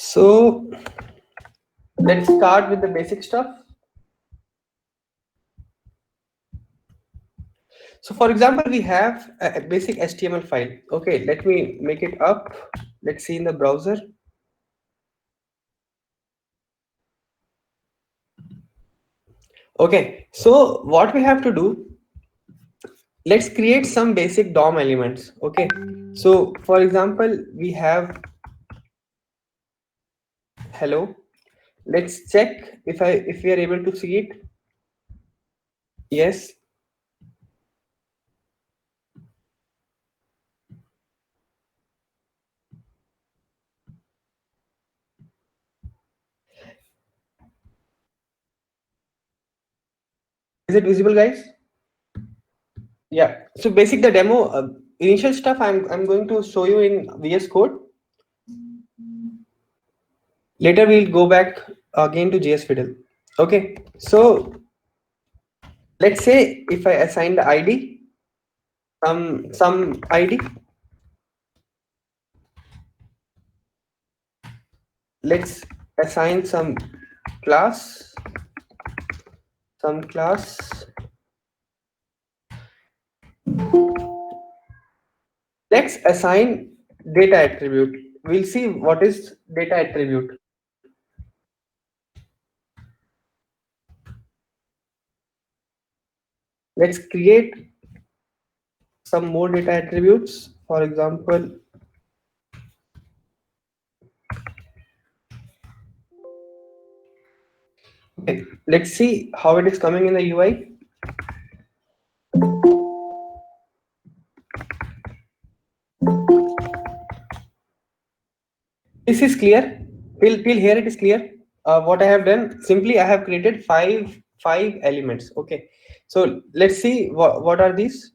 So let's start with the basic stuff. So for example, we have a basic HTML file. Okay, let me make it up. Let's see in the browser. Okay, so what we have to do, let's create some basic DOM elements. Okay, so for example, we have hello. Let's check if we are able to see it. Yes. Is it visible, guys? Yeah. So basic the demo initial stuff I'm going to show you in VS Code. Later we'll go back again to JS Fiddle. Okay. So let's say if I assign the ID, some ID. Let's assign some class. Let's assign data attribute. We'll see what is data attribute. Let's create some more data attributes. For example, okay, let's see how it is coming in the UI. This is clear. Till here it is clear. What I have done, simply I have created five elements. Okay, so let's see what are these.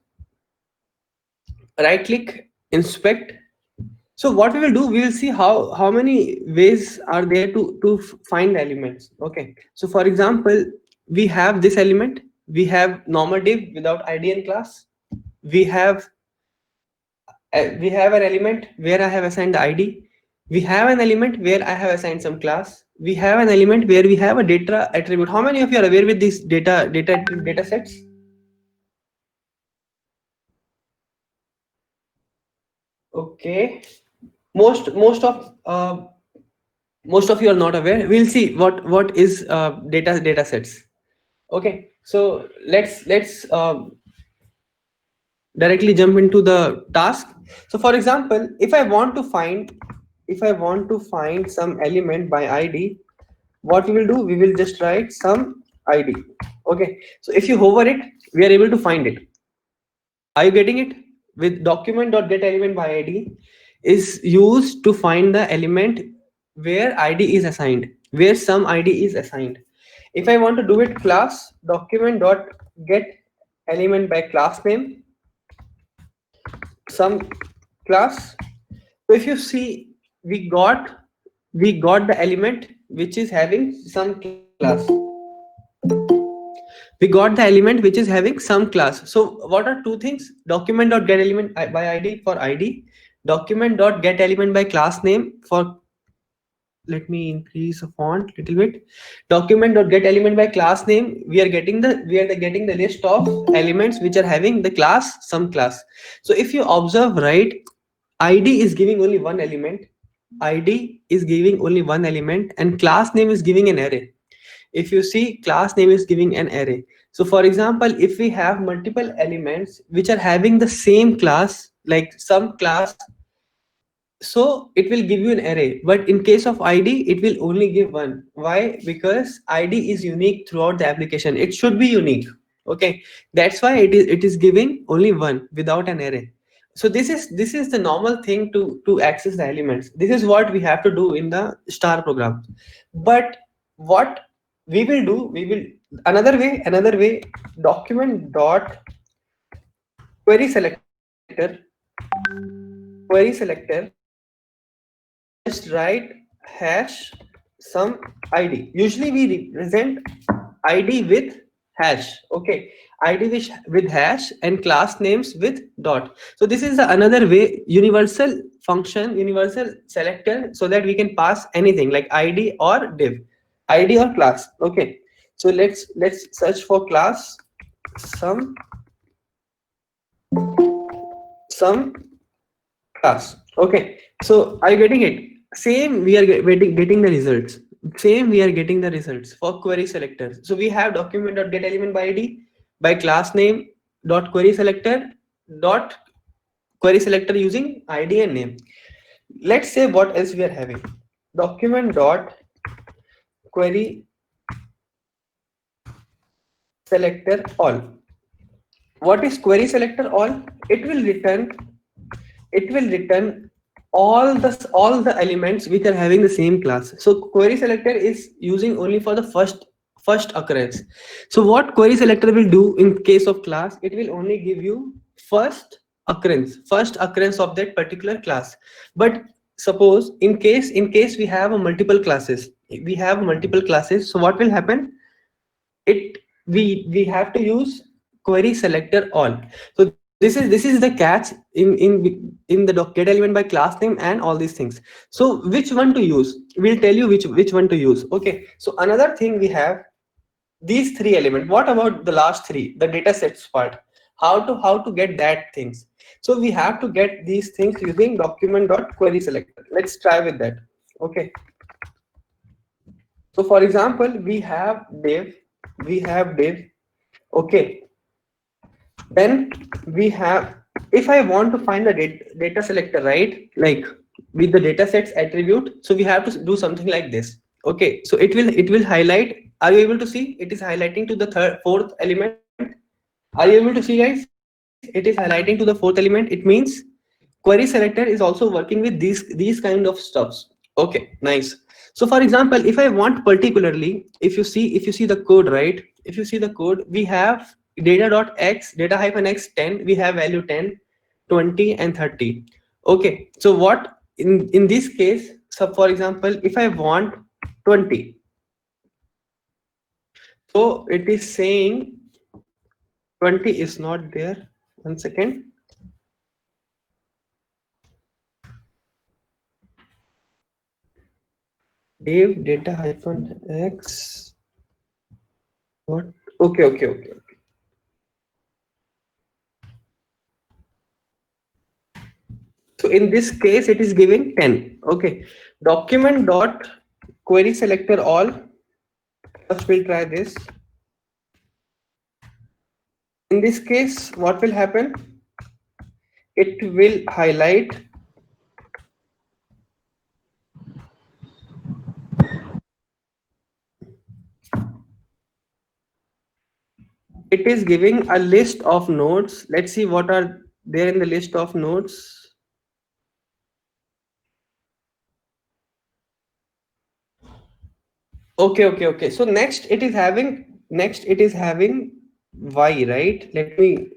Right click, inspect. So what we will do, we will see how many ways are there to find elements. Okay, so for example, we have this element. We have normal div without ID and class. We have an element where I have assigned the ID. We have an element where I have assigned some class. We have an element where we have a data attribute. How many of you are aware with these data sets? Okay, most of you are not aware. We'll see what is data sets. Okay, so let's directly jump into the task. So for example, if I want to find some element by ID, what we will do, we will just write some ID. Okay, so if you hover it, we are able to find it. Are you getting it? With document.getElement by ID is used to find the element where ID is assigned, where some ID is assigned. If I want to do it, class document.getElement by class name, some class. So if you see, we got the element which is having some class. We got the element which is having some class. So what are two things? Document.getElement by ID for ID, document.getElement by class name for, let me increase the font a little bit. Document.getElement by class name, we are getting the list of elements which are having the class, some class. So if you observe, right, ID is giving only one element, and class name is giving an array. If you see, class name is giving an array. So for example, if we have multiple elements which are having the same class, like some class, so it will give you an array. But in case of ID, it will only give one. Why? Because ID is unique throughout the application. It should be unique. Okay, that's why it is giving only one without an array. So this is the normal thing to access the elements. This is what we have to do in the star program. But what we will do, we will another way, document dot query selector, just write hash some ID. Usually we represent ID with hash. Okay, ID with hash and class names with dot. So this is another way, universal function universal selector so that we can pass anything like id or div, id or class. Okay, so let's search for class some class. Okay, so are you getting it? Same, we are getting the results. Same, we are getting the results for query selectors. So we have document.getElement by id, by class name dot query selector dot query selector using id and name. Let's say what else we are having. Document dot query selector all. What is query selector all? It will return all the elements which are having the same class. So query selector is using only for the first occurrence. So what query selector will do in case of class, it will only give you first occurrence of that particular class. But suppose in case we have multiple classes, so what will happen? It we have to use query selector all. So this is the catch in the get element by class name and all these things. So which one to use, we'll tell you which one to use. Okay, so another thing, we have these three elements. What about the last three, the data sets part? How to get that things? So we have to get these things using document.query selector. Let's try with that. Okay, so for example, we have div. Okay, then we have, if I want to find the data selector, right, like with the data sets attribute, so we have to do something like this. Okay, so it will highlight. Are you able to see? It is highlighting to the fourth element. Are you able to see, guys? It is highlighting to the fourth element. It means query selector is also working with these kind of stuffs. Okay, nice. So for example, if I want particularly, if you see the code, right, if you see the code, we have data.x data-x 10, we have value 10, 20 and 30. Okay, so what in this case, so for example, if I want 20, so it is saying 20 is not there. 1 second. Div data-x. What? Okay. So in this case, it is giving 10. Okay. Document dot query selector all. First, we'll try this. In this case, what will happen? It will highlight. It is giving a list of nodes. Let's see what are there in the list of nodes. Okay. So next it is having y, right? Let me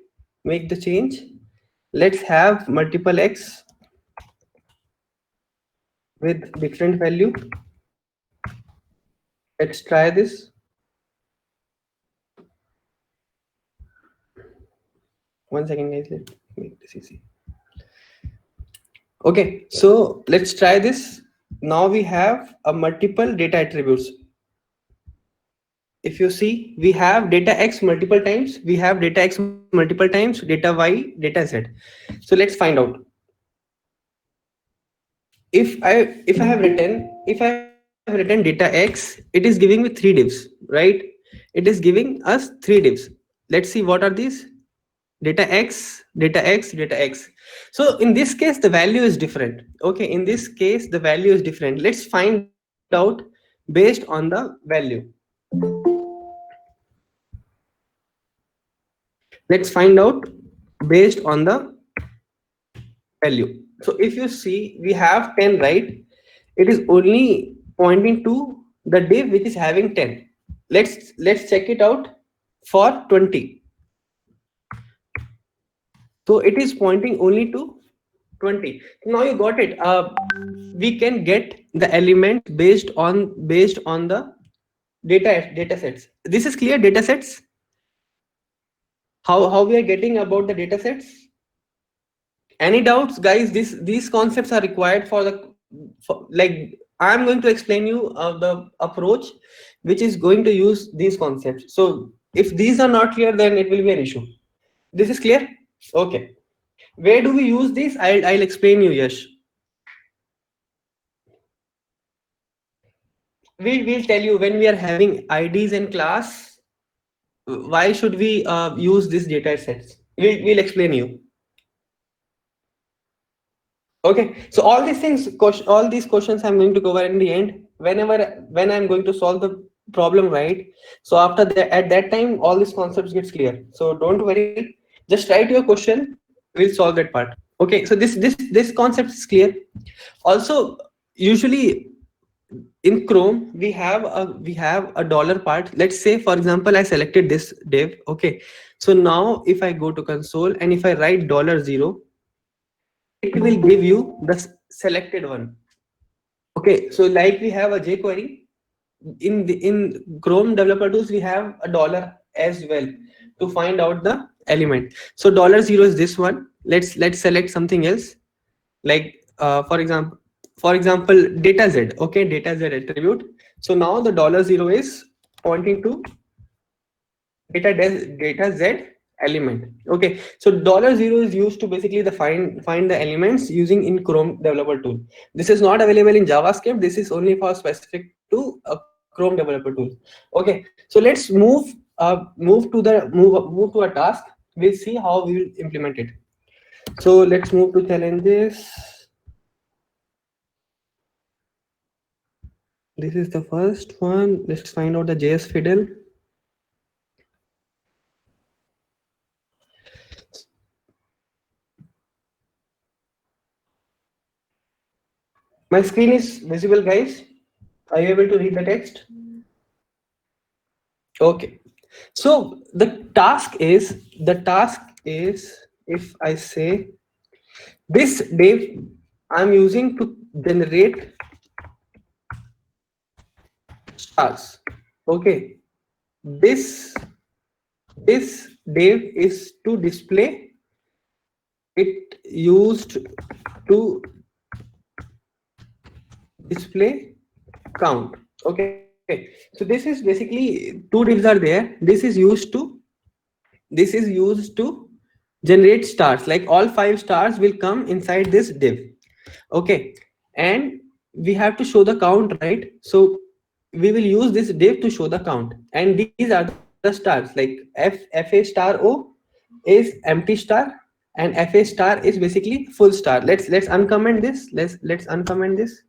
make the change. Let's have multiple x with different value. Let's try this. 1 second, guys. Let's make this easy. Okay, so let's try this. Now we have a multiple data attributes. If you see, we have data x multiple times, we have data x multiple times, data y, data z. So let's find out. If I have written data x, it is giving me 3 divs, right? It is giving us 3 divs. Let's see what are these. Data x, data x, data x. So in this case, the value is different. Okay, in this case, the value is different. Let's find out based on the value. Let's find out based on the value. So if you see, we have 10, right? It is only pointing to the div which is having 10. Let's check it out for 20. So it is pointing only to 20. Now you got it. We can get the elements based on the data sets. This is clear. Data sets. How we are getting about the data sets? Any doubts, guys? These concepts are required for the like I'm going to explain you the approach which is going to use these concepts. So if these are not clear, then it will be an issue. This is clear? Okay. Where do we use this? I'll explain you, Yash. We'll tell you when we are having IDs in class, why should we use these data sets? We'll explain you. Okay, so all these things, all these questions I'm going to cover in the end. When I'm going to solve the problem, right? So after that, at that time, all these concepts gets clear. So don't worry. Just write your question. We'll solve that part. Okay, so this concept is clear. Also, usually in Chrome we have a dollar part. Let's say, for example, I selected this div. Okay, so now if I go to console and if I write $0, it will give you the selected one. Okay, so like we have a jQuery in Chrome developer tools, we have a dollar as well to find out the element. So $0 is this one. Let's select something else, like for example data z. Okay, data z attribute. So now the $0 is pointing to data z element. Okay, so $0 is used to basically the find the elements using in Chrome developer tool. This is not available in JavaScript. This is only for specific to a Chrome developer tool. Okay, so let's move to a task. We'll see how we will implement it. So let's move to challenges. This is the first one. Let's find out the JS Fiddle. My screen is visible, guys. Are you able to read the text? Okay. So the task is if I say this div I'm using to generate stars. Okay. This div is to display it used to display count. Okay, so this is basically two divs are there. This is used to generate stars, like all 5 stars will come inside this div. Okay, and we have to show the count, right? So we will use this div to show the count, and these are the stars, like fa star o is empty star, and fa star is basically full star. Let's uncomment this. Let's uncomment this.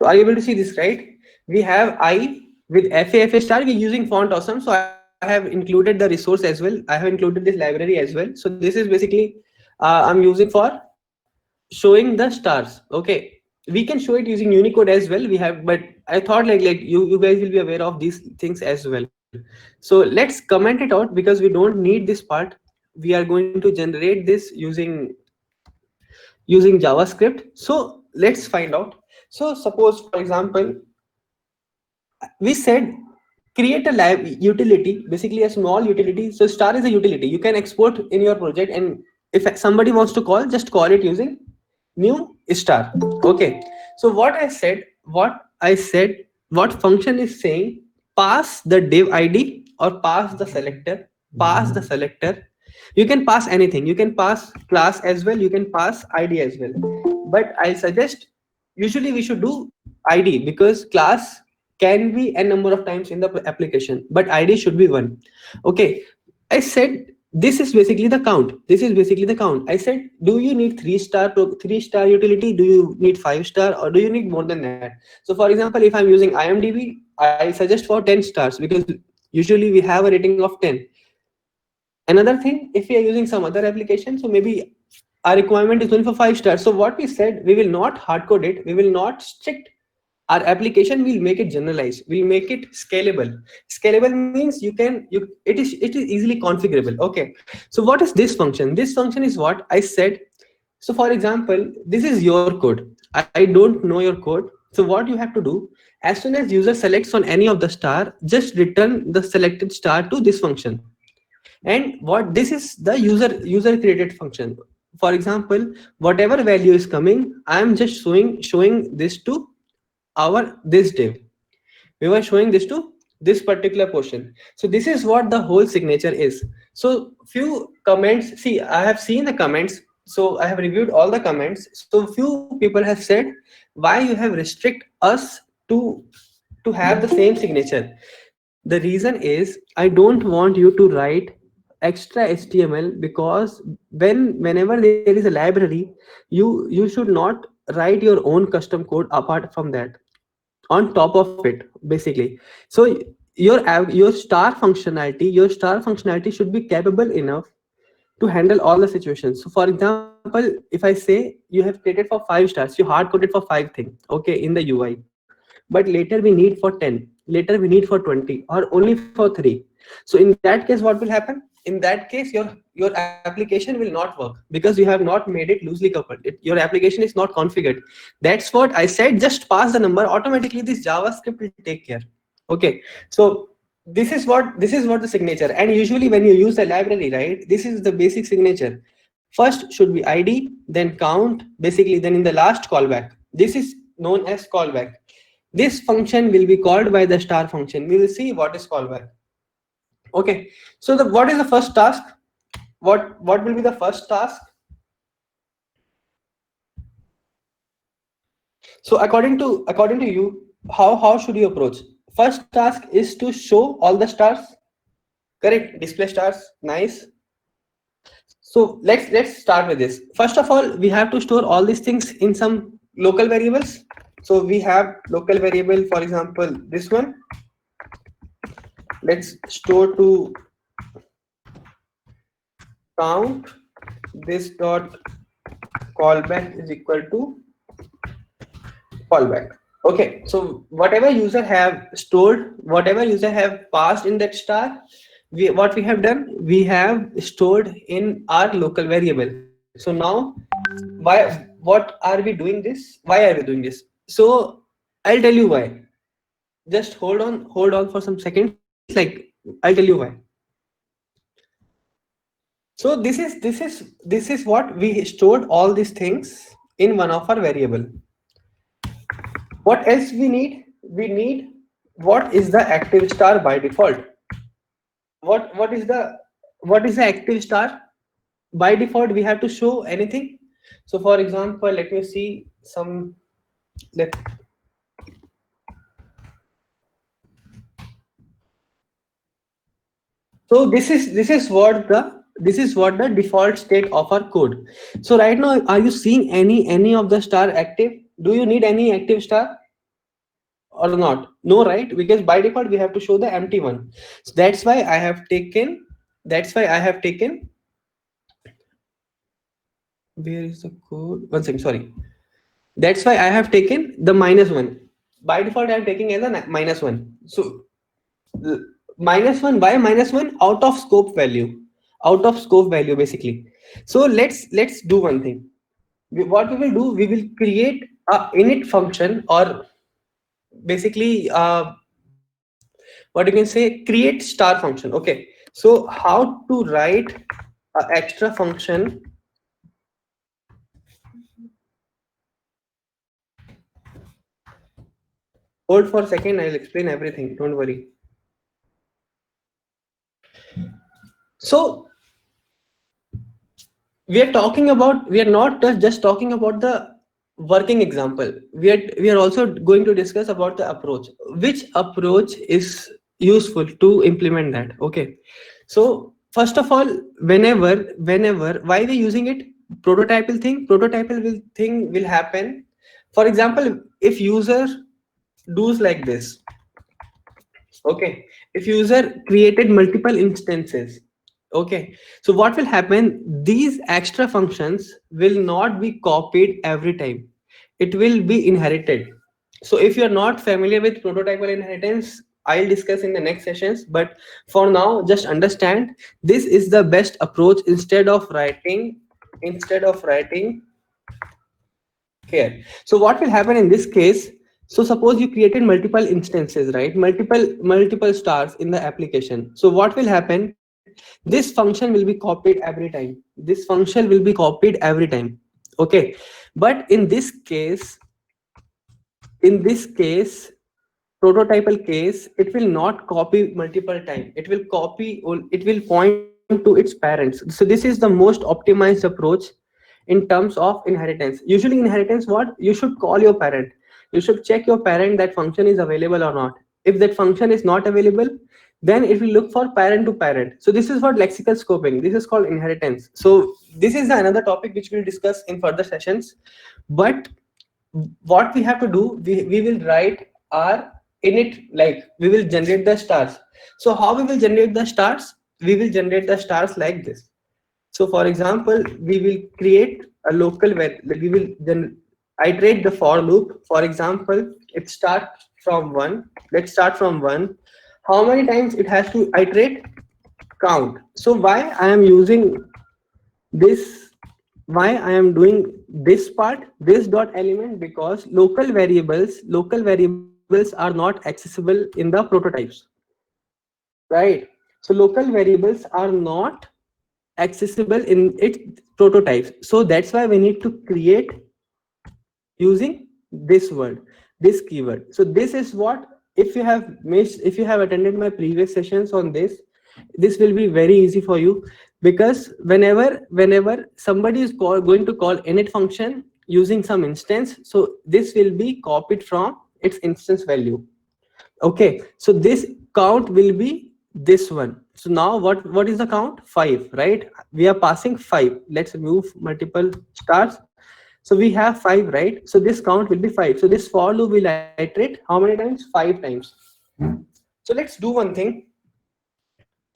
So are you able to see this, right? We have I with FA star. We're using Font Awesome. So I have included the resource as well. I have included this library as well. So this is basically I'm using for showing the stars. Okay. We can show it using Unicode as well. We have, but I thought like you guys will be aware of these things as well. So let's comment it out because we don't need this part. We are going to generate this using JavaScript. So let's find out. So suppose, for example, we said create a live utility, basically a small utility. So star is a utility you can export in your project, and if somebody wants to call, just call it using new star. Okay, so what function is saying, pass the div id or pass the selector. You can pass anything, you can pass class as well, you can pass id as well, but I suggest usually we should do id because class can be a number of times in the application, but id should be one. Okay, I said this is basically the count. This is basically the count. I said, do you need 3-star utility? Do you need 5-star, or do you need more than that? So for example, if I'm using IMDb, I suggest for 10 stars because usually we have a rating of 10. Another thing, if we are using some other application, so maybe our requirement is only for 5 stars. So what we said, we will not hard code it, we will not strict our application, will make it generalized, we'll make it scalable means it is easily configurable. Okay, so what is this function? This function is what I said. So for example, this is your code, I don't know your code. So what you have to do, as soon as user selects on any of the star, just return the selected star to this function. And what this is the user created function. For example, whatever value is coming, I am just showing this to our this div. We were showing this to this particular portion. So this is what the whole signature is. So few comments, see, I have seen the comments, so I have reviewed all the comments. So few people have said, why you have restrict us to have the same signature. The reason is, I don't want you to write extra HTML, because whenever there is a library, you should not write your own custom code apart from that, on top of it, basically. So your star functionality should be capable enough to handle all the situations. So for example, if I say you have created for 5 stars, you hard coded for 5 things, okay, in the UI, but later we need for 10, later we need for 20, or only for 3. So in that case, what will happen? In that case, your application will not work, because you have not made it loosely coupled. Your application is not configured. That's what I said, just pass the number, automatically this JavaScript will take care. Okay, so this is what the signature. And usually when you use the library, right, this is the basic signature. First should be ID, then count, basically, then in the last callback. This is known as callback. This function will be called by the star function. We will see what is callback. Okay, so what is the first task? What will be the first task? So according to you, how should you approach? First task is to show all the stars. Correct, display stars. Nice. So let's start with this. First of all, we have to store all these things in some local variables. So we have local variable, for example, this one. Let's store to count this dot callback is equal to callback. Okay, so whatever user have stored, whatever user have passed in that star, what we have done, we have stored in our local variable. So now, what are we doing this? Why are we doing this? So I'll tell you why. Just hold on for some seconds. Like, I'll tell you why. So this is what we stored all these things in one of our variable. What else we need? We need what is the active star by default. What is the active star? By default, we have to show anything. So for example, let me see some. Let So this is what the default state of our code. So right now, are you seeing any of the star active? Do you need any active star or not? No, right? Because by default we have to show the empty one. So that's why I have taken. Where is the code? One second, sorry. That's why I have taken the -1. By default, I am taking as a -1. So -1, why -1? Out of scope value basically. So let's do one thing. What we will do, we will create a init function, or basically what you can say, create star function. Okay, so how to write an extra function? Hold for a second, I'll explain everything, don't worry. So we are not just talking about the working example. We are also going to discuss about the approach, which approach is useful to implement that. Okay, so first of all, whenever why we're using it, prototypal thing will happen. For example, if user does like this, okay, if user created multiple instances, okay, so what will happen, these extra functions will not be copied every time, it will be inherited. So if you're not familiar with prototypal inheritance, I'll discuss in the next sessions, but for now just understand this is the best approach. Instead of writing here, so what will happen in this case, so suppose you created multiple instances, right, multiple stars in the application. So what will happen, this function will be copied every time. This function will be copied every time. Okay, but in this case, prototypal case, it will not copy multiple times. It will copy, it will point to its parents. So this is the most optimized approach in terms of inheritance. Usually inheritance, what you should call your parent, you should check your parent that function is available or not. If that function is not available, then it will look for parent to parent. So this is what lexical scoping, this is called inheritance. So this is another topic which we'll discuss in further sessions. But what we have to do, we will write our init, like we will generate the stars. So how we will generate the stars? We will generate the stars like this. So for example, we will create a local where we will then iterate the for loop. For example, it starts from 1. Let's start from 1. How many times it has to iterate? Count. So why I am using this, why I am doing this part, this dot element, because local variables are not accessible in the prototypes, right? So local variables are not accessible in its prototypes. So that's why we need to create using this word, this keyword. So this is what, if you have missed, if you have attended my previous sessions on this will be very easy for you, because whenever somebody is going to call init function using some instance, so this will be copied from its instance value. Okay, so this count will be this one. So now what is the count? 5, right? We are passing 5. Let's remove multiple stars. So we have 5, right? So this count will be 5. So this for loop will iterate how many times? 5 times. So let's do one thing.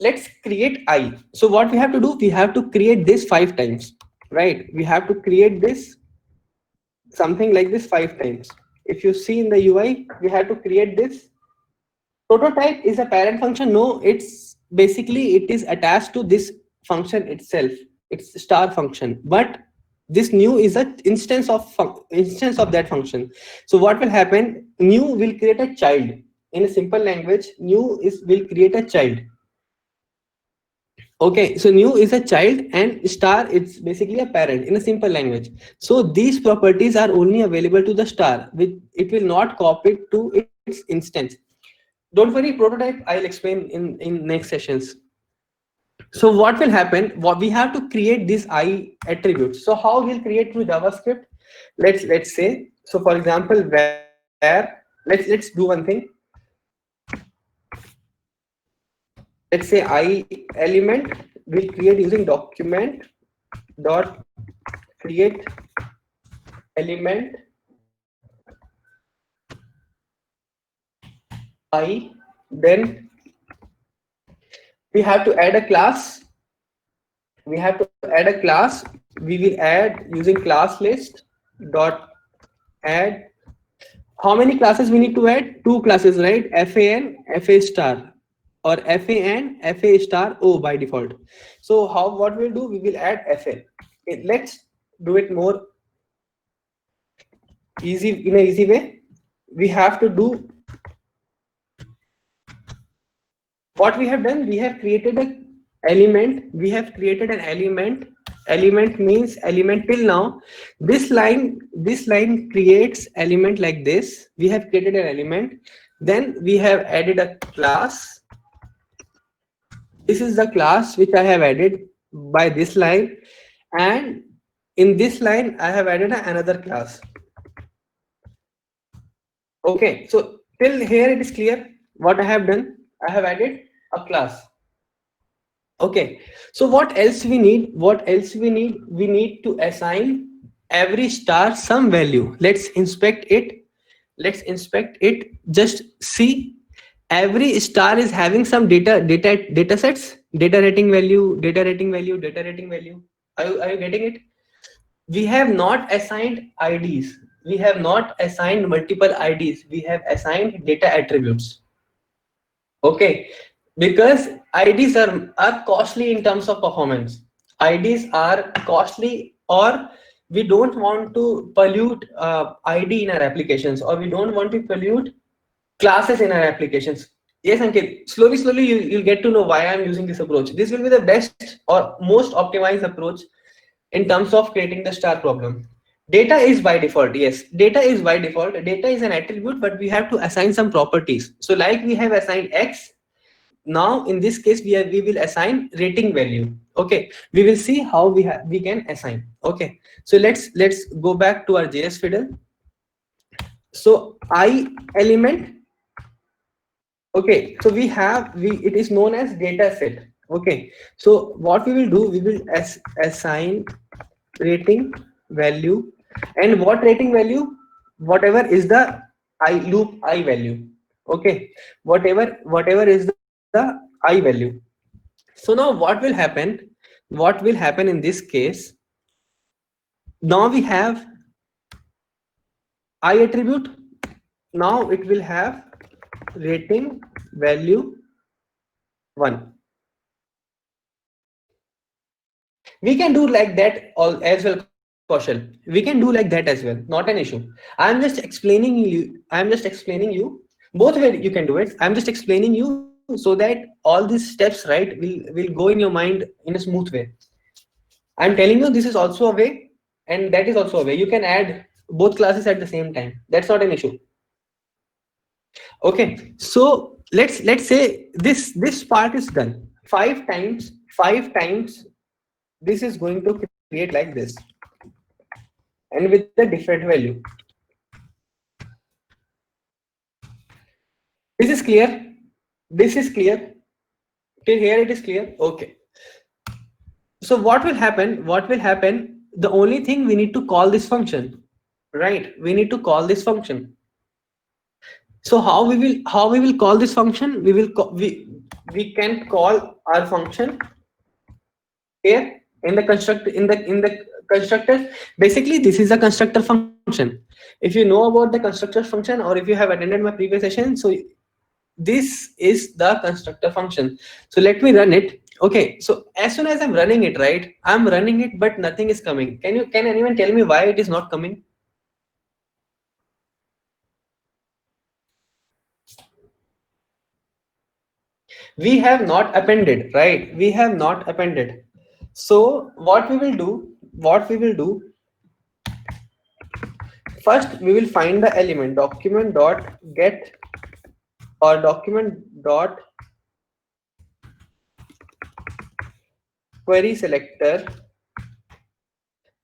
Let's create I. So what we have to do, we have to create this 5 times, right? We have to create this something like this 5 times. If you see in the UI, we have to create this. Prototype is a parent function. No, it's basically it is attached to this function itself. It's star function, but this new is an instance of that function. So what will happen? New will create a child. In a simple language, new will create a child. Okay, so new is a child and star it's basically a parent in a simple language. So these properties are only available to the star, which it will not copy to its instance. Don't worry, prototype I'll explain in next sessions. So what will happen? What we have to create these I attributes. So how we'll create through JavaScript? Let's say, so for example, where let's do one thing. Let's say I element will create using document dot create element I. Then we have to add a class. We have to add a class. We will add using class list dot add. How many classes we need to add? 2 classes, right? FAN, FA star, or FAN, FA star O by default. So what we'll do? We will add FA. Okay, let's do it more easy, in an easy way. We have to do what we have done. We have created an element. We have created an element. Element means element. Till now this line creates element like this. We have created an element, then we have added a class. This is the class which I have added by this line, and in this line I have added another class. Okay, so till here it is clear what I have done. I have added a class. Okay, so what else we need? We need to assign every star some value. Let's inspect it. Just see, every star is having some data sets, data rating value. Are you getting it? We have not assigned IDs. We have not assigned multiple IDs. We have assigned data attributes. Okay, because IDs are costly in terms of performance. IDs are costly, or we don't want to pollute ID in our applications, or we don't want to pollute classes in our applications. Yes, Ankit. Slowly, you'll get to know why I'm using this approach. This will be the best or most optimized approach in terms of creating the star problem. Data is by default. Yes, data is by default. Data is an attribute, but we have to assign some properties. So like we have assigned X, now in this case we will assign rating value. Okay, we will see how we can assign. Okay, so let's go back to our JS fiddle. So I element. Okay, so we it is known as data set. Okay, so what we will do, we will assign rating value, and what rating value, whatever is the I value. Okay, whatever is the I value. So now what will happen in this case, now we have I attribute, now it will have rating value 1. We can do like that all as well, Kaushal. We can do like that as well, not an issue. I'm just explaining you both way you can do it. I'm just explaining you so that all these steps, right, will go in your mind in a smooth way. I'm telling you this is also a way, and that is also a way. You can add both classes at the same time. That's not an issue. Okay, so let's say this part is done 5 times. This is going to create like this, and with a different value. This is clear. This is clear. Till here it is clear. Okay. So what will happen? What will happen? The only thing, we need to call this function, right? We need to call this function. So how we will call this function? We can call our function here in the constructor. Basically, this is a constructor function. If you know about the constructor function, or if you have attended my previous session, so this is the constructor function. So let me run it. Okay, so as soon as I'm running it, right, I'm running it, but nothing is coming. Can anyone tell me why it is not coming? We have not appended, right? We have not appended. So what we will do, first we will find the element document dot get, or document dot query selector.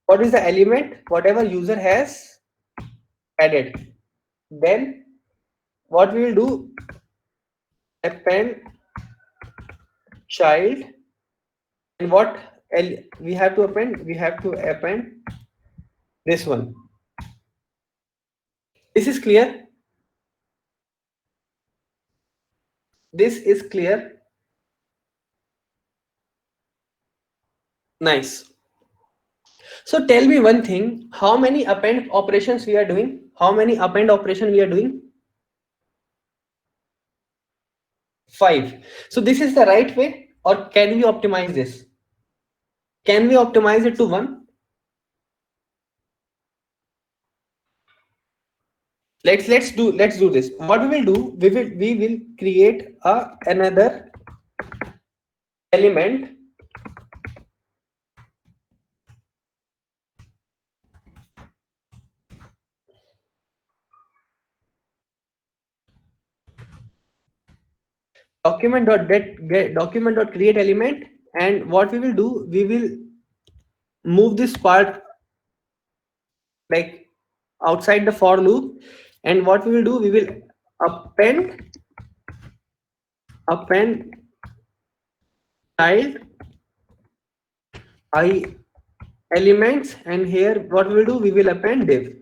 What is the element? Whatever user has added. Then what we will do, append child, and what we have to append? We have to append this one. This is clear. This is clear. Nice. So tell me one thing, how many append operations we are doing? How many append operation we are doing? 5. So this is the right way, or can we optimize this? Can we optimize it to 1? Let's do this. What we will do, we will create another element. Document dot create element, and what we will do, we will move this part like outside the for loop, and what we will do, we will append child I elements, and here what we will do, we will append div.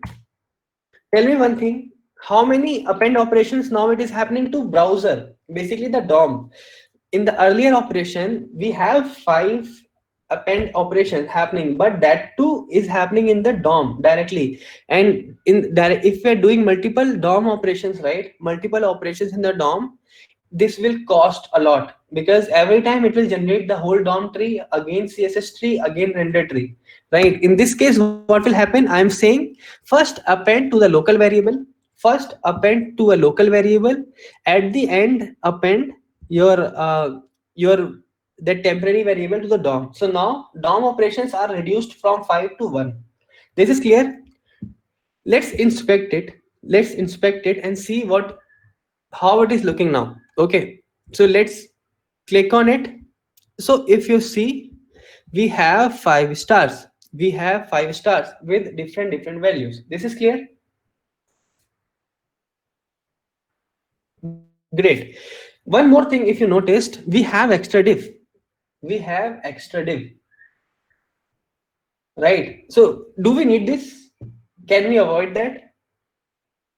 Tell me one thing, how many append operations now it is happening to browser, basically the DOM. In the earlier operation, we have 5 append operations happening, but that too is happening in the DOM directly. And if we're doing multiple DOM operations, right, multiple operations in the DOM, this will cost a lot, because every time it will generate the whole DOM tree, again CSS tree, again render tree, right? In this case, what will happen, I'm saying, first append to the local variable, first append to a local variable, at the end append your your that temporary variable to the DOM. So now DOM operations are reduced from 5 to 1. This is clear. Let's inspect it. Let's inspect it and see what how it is looking now. Okay, so let's click on it. So if you see, we have 5 stars. We have 5 stars with different values. This is clear. Great. One more thing, if you noticed, we have extra div. We have extra div, right? So do we need this? Can we avoid that?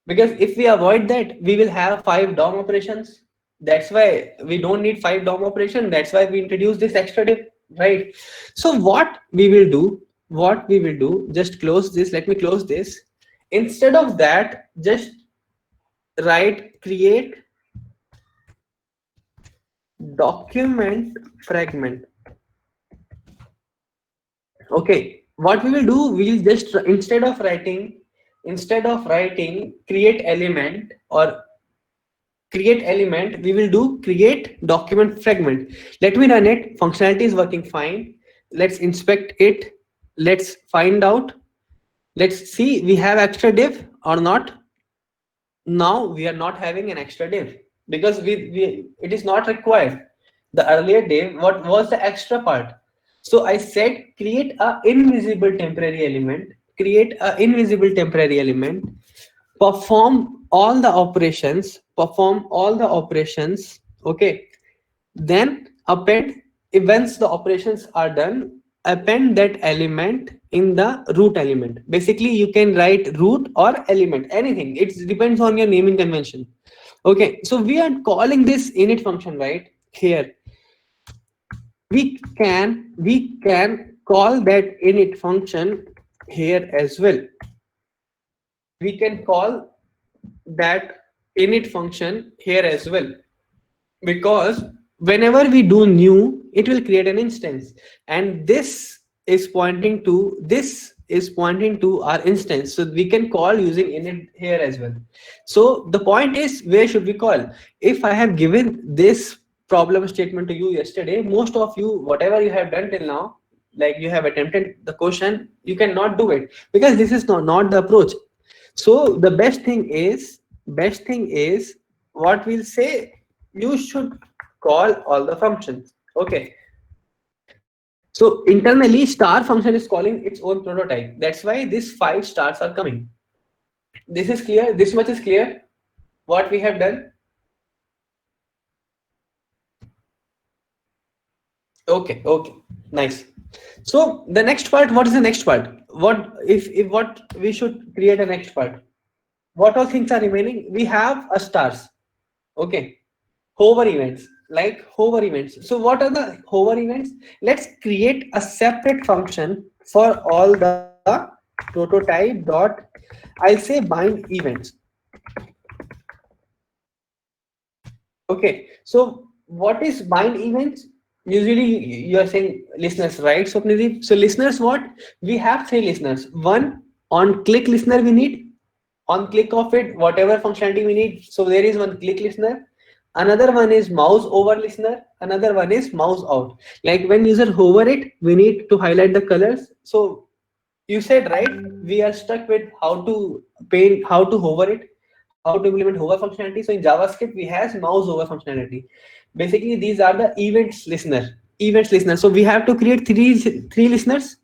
Because if we avoid that, we will have 5 DOM operations. That's why we don't need 5 DOM operation. That's why we introduce this extra div, right? So what we will do, just close this. Let me close this. Instead of that, just write create document fragment. Okay, what we will do, we'll just instead of writing create element or create element, we will do create document fragment. Let me run it. Functionality is working fine. Let's inspect it. Let's find out. Let's see we have extra div or not. Now we are not having an extra div because we it is not required. The earlier div, what was the extra part? So I said create a invisible temporary element, create a invisible temporary element, perform all the operations, okay, then append, once the operations are done, append that element in the root element. Basically you can write root or element, anything, it depends on your naming convention. Okay, so we are calling this init function right here. We can call that init function here as well. We can call that init function here as well, because whenever we do new, it will create an instance, and this is pointing to our instance, so we can call using init here as well. So the point is, where should we call? If I have given this problem statement to you yesterday, most of you, whatever you have done till now, like you have attempted the question, you cannot do it because this is not the approach. So the best thing is what we'll say, you should call all the functions. Okay, so internally star function is calling its own prototype. That's why these 5 stars are coming. This is clear, this much is clear what we have done. Okay, nice. So the next part, what is the next part? What if what we should create a next part? What all things are remaining? We have a stars. Okay, hover events, like hover events. So what are the hover events? Let's create a separate function for all the prototype dot, I'll say bind events. Okay, so what is bind events? Usually you are saying listeners, right? So listeners, what we have 3 listeners. One, on click listener we need, on click of it whatever functionality we need, so there is one click listener. Another one is mouse over listener, another one is mouse out, like when user hover it, we need to highlight the colors. So you said right, we are stuck with how to paint, how to hover it, how to implement hover functionality. So in JavaScript we has mouse over functionality. Basically these are the events listener. So we have to create three listeners.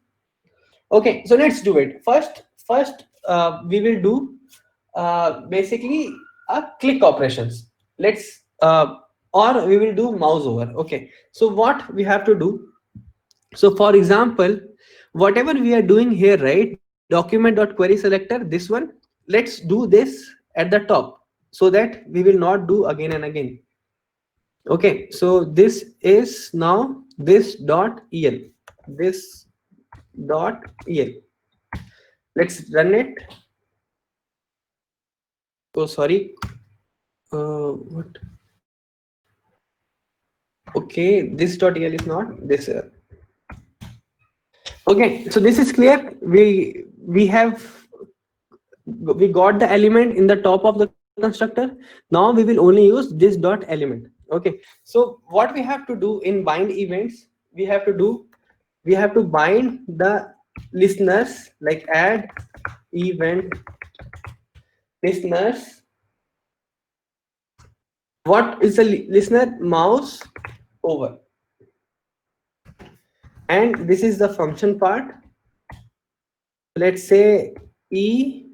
Okay, so let's do it. First we will do basically a click operations. Let's or we will do mouse over. Okay, so what we have to do, so for example, whatever we are doing here, right, document.query selector, this one, let's do this at the top so that we will not do again and again. Okay, so this is now this.el, this.el. Let's run it. Oh, sorry. What? Okay, this.el is not this. Okay, so this is clear. We have we got the element in the top of the constructor. Now we will only use this dot element. Okay, so what we have to do in bind events, we have to bind the listeners, like add event listeners. What is the listener? Mouse over, and this is the function part. Let's say e,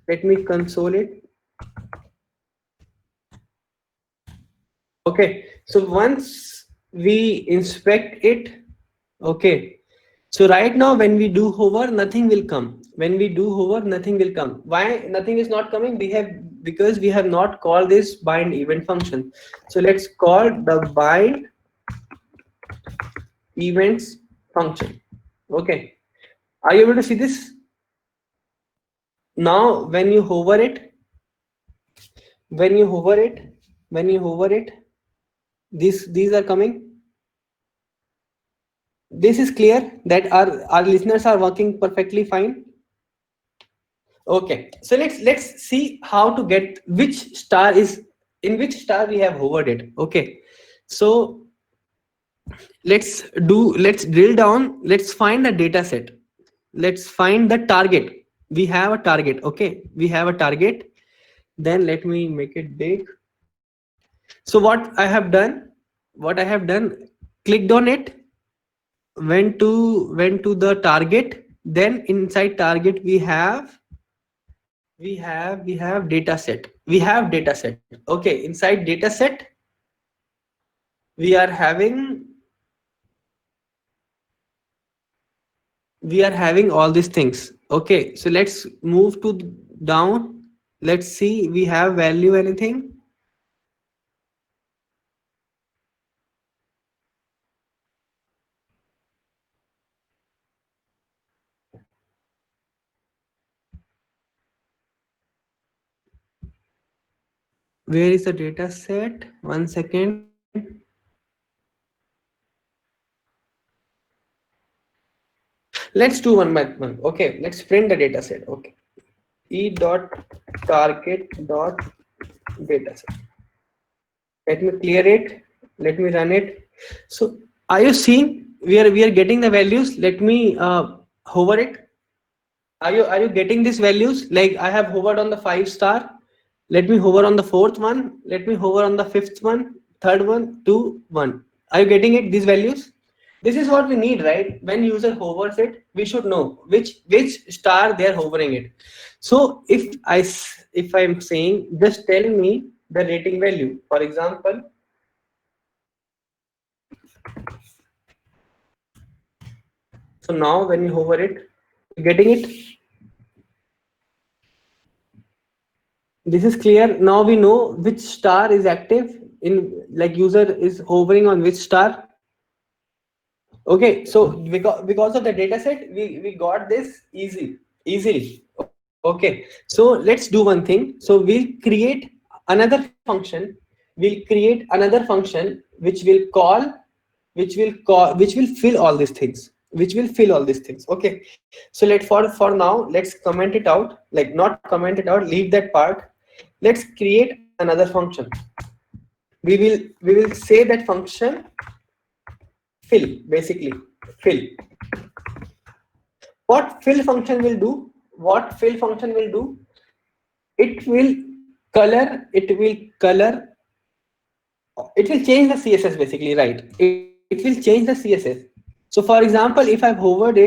let me console it. Okay, so once we inspect it, okay, so right now when we do hover, nothing will come. When we do hover, nothing will come. Why nothing is not coming? Because we have not called this bind event function. So let's call the bind events function. Okay, are you able to see this? Now when you hover it, when you hover it, these are coming. This is clear that our listeners are working perfectly fine. Okay, so let's see how to get which star is in which star we have hovered it. Okay, so let's drill down. Let's find the data set. Let's find the target. We have a target. Okay, we have a target. Then let me make it big. So what I have done, clicked on it, went to the target. Then inside target we have data set. Okay, inside data set we are having all these things. Okay, so let's move to down. Let's see, we have value anything. Where is the data set? 1 second. Let's do one by one. Okay, let's print the data set. Okay, e dot target dot data set. Let me clear it. Let me run it. So are you seeing we are getting the values? Let me hover it. Are you getting these values? Like I have hovered on the 5-star. Let me hover on the 4th one. Let me hover on the 5th one, 3rd one, 2, 1. Are you getting it? These values? This is what we need, right? When user hovers it, we should know which star they are hovering it. So if I'm saying, just tell me the rating value. For example, so now when you hover it, you're getting it. This is clear. Now we know which star is active in, like user is hovering on which star. Okay, so because of the data set, we got this easily. Okay, so let's do one thing. So we'll create another function. Which will call, which will fill all these things. Okay, so for now, let's comment it out. Like not comment it out. Leave that part. Let's create another function. We will say that function fill, basically fill. What fill function will do? It will color. It will change the CSS, basically, right? It will change the CSS. So for example, if I hovered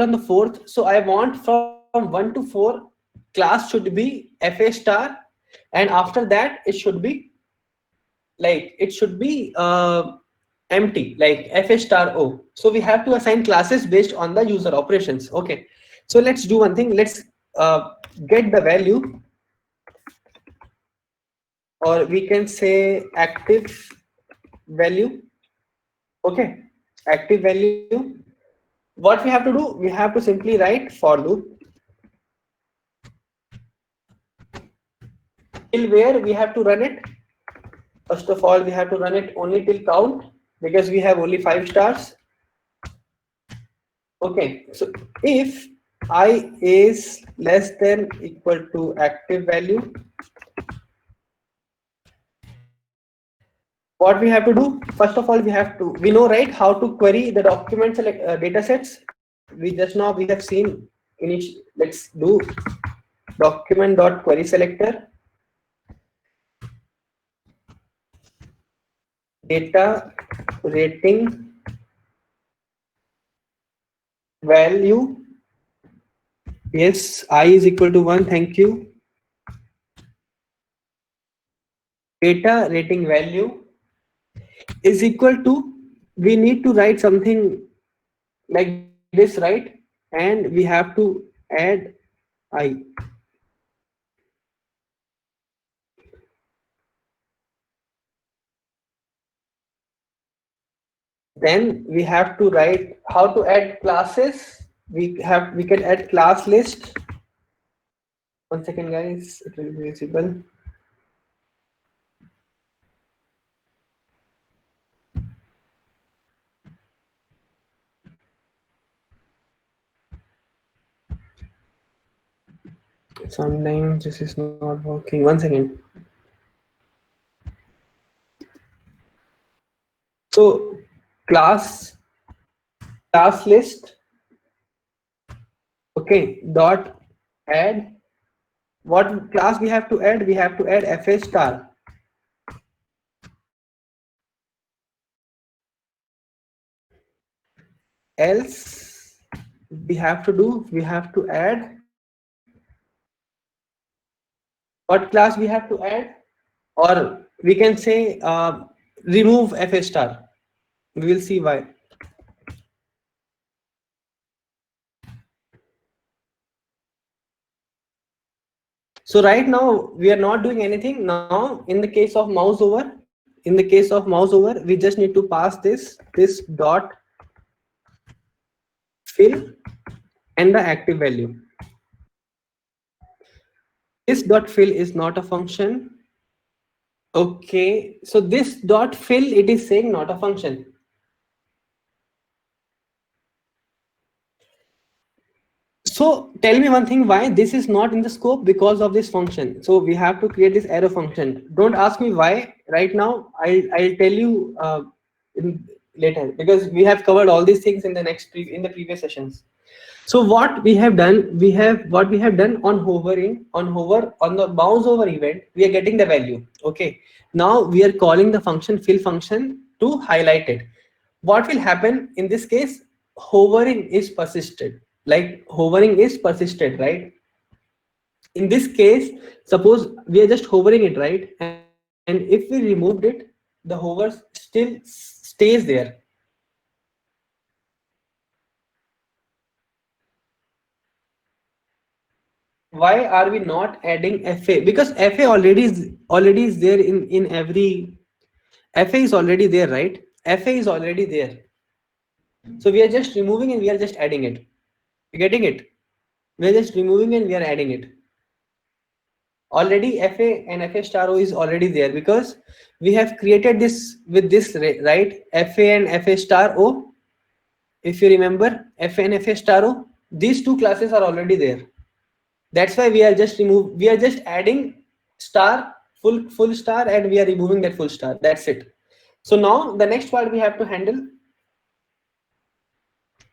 on the 4th, so I want from 1 to 4 class should be FA star, and after that it should be empty, like FA star O. So we have to assign classes based on the user operations. Okay, so let's do one thing. Let's get the value, or we can say active value. Okay, active value. What we have to do, we have to simply write for loop till where we have to run it. First of all, we have to run it only till count, because we have only 5 stars. Okay, so if I is less than equal to active value, what we have to do? First of all, we know, right, how to query the document select data sets. We have seen let's do document dot query selector data rating value. Yes, I is equal to 1. Thank you. Data rating value is equal to, we need to write something like this, right? And we have to add I. Then we have to write how to add classes. We can add class list. 1 second, guys, it will be visible. Sometimes this is not working. 1 second. So class list, okay, dot add. What class we have to add? We have to add fa star. Else we have to add, what class we have to add? Or we can say remove fa star. We will see why. So right now we are not doing anything. Now in the case of mouse over, we just need to pass this dot fill and the active value. This dot fill is not a function. Okay, so this dot fill, it is saying not a function. So tell me one thing, why this is not in the scope? Because of this function. So we have to create this arrow function. Don't ask me why right now. I'll tell you later, because we have covered all these things in the previous sessions. So what we have done, on hover on the mouse over event, we are getting the value. Okay. Now we are calling the function fill function to highlight it. What will happen in this case? Hovering is persisted. Like hovering is persisted, right? In this case, suppose we are just hovering it, right? And if we removed it, the hover still stays there. Why are we not adding fa? Because fa already is there in every. Fa is already there, right? Fa is already there. So we are just removing and we are just adding it. You getting it? We are just removing and we are adding it. Already fa and fa star o is already there, because we have created this with this, right? Fa and fa star o. If you remember, fa and fa star o, these two classes are already there. That's why we are just adding star, full star, and we are removing that full star. That's it. So now the next part we have to handle.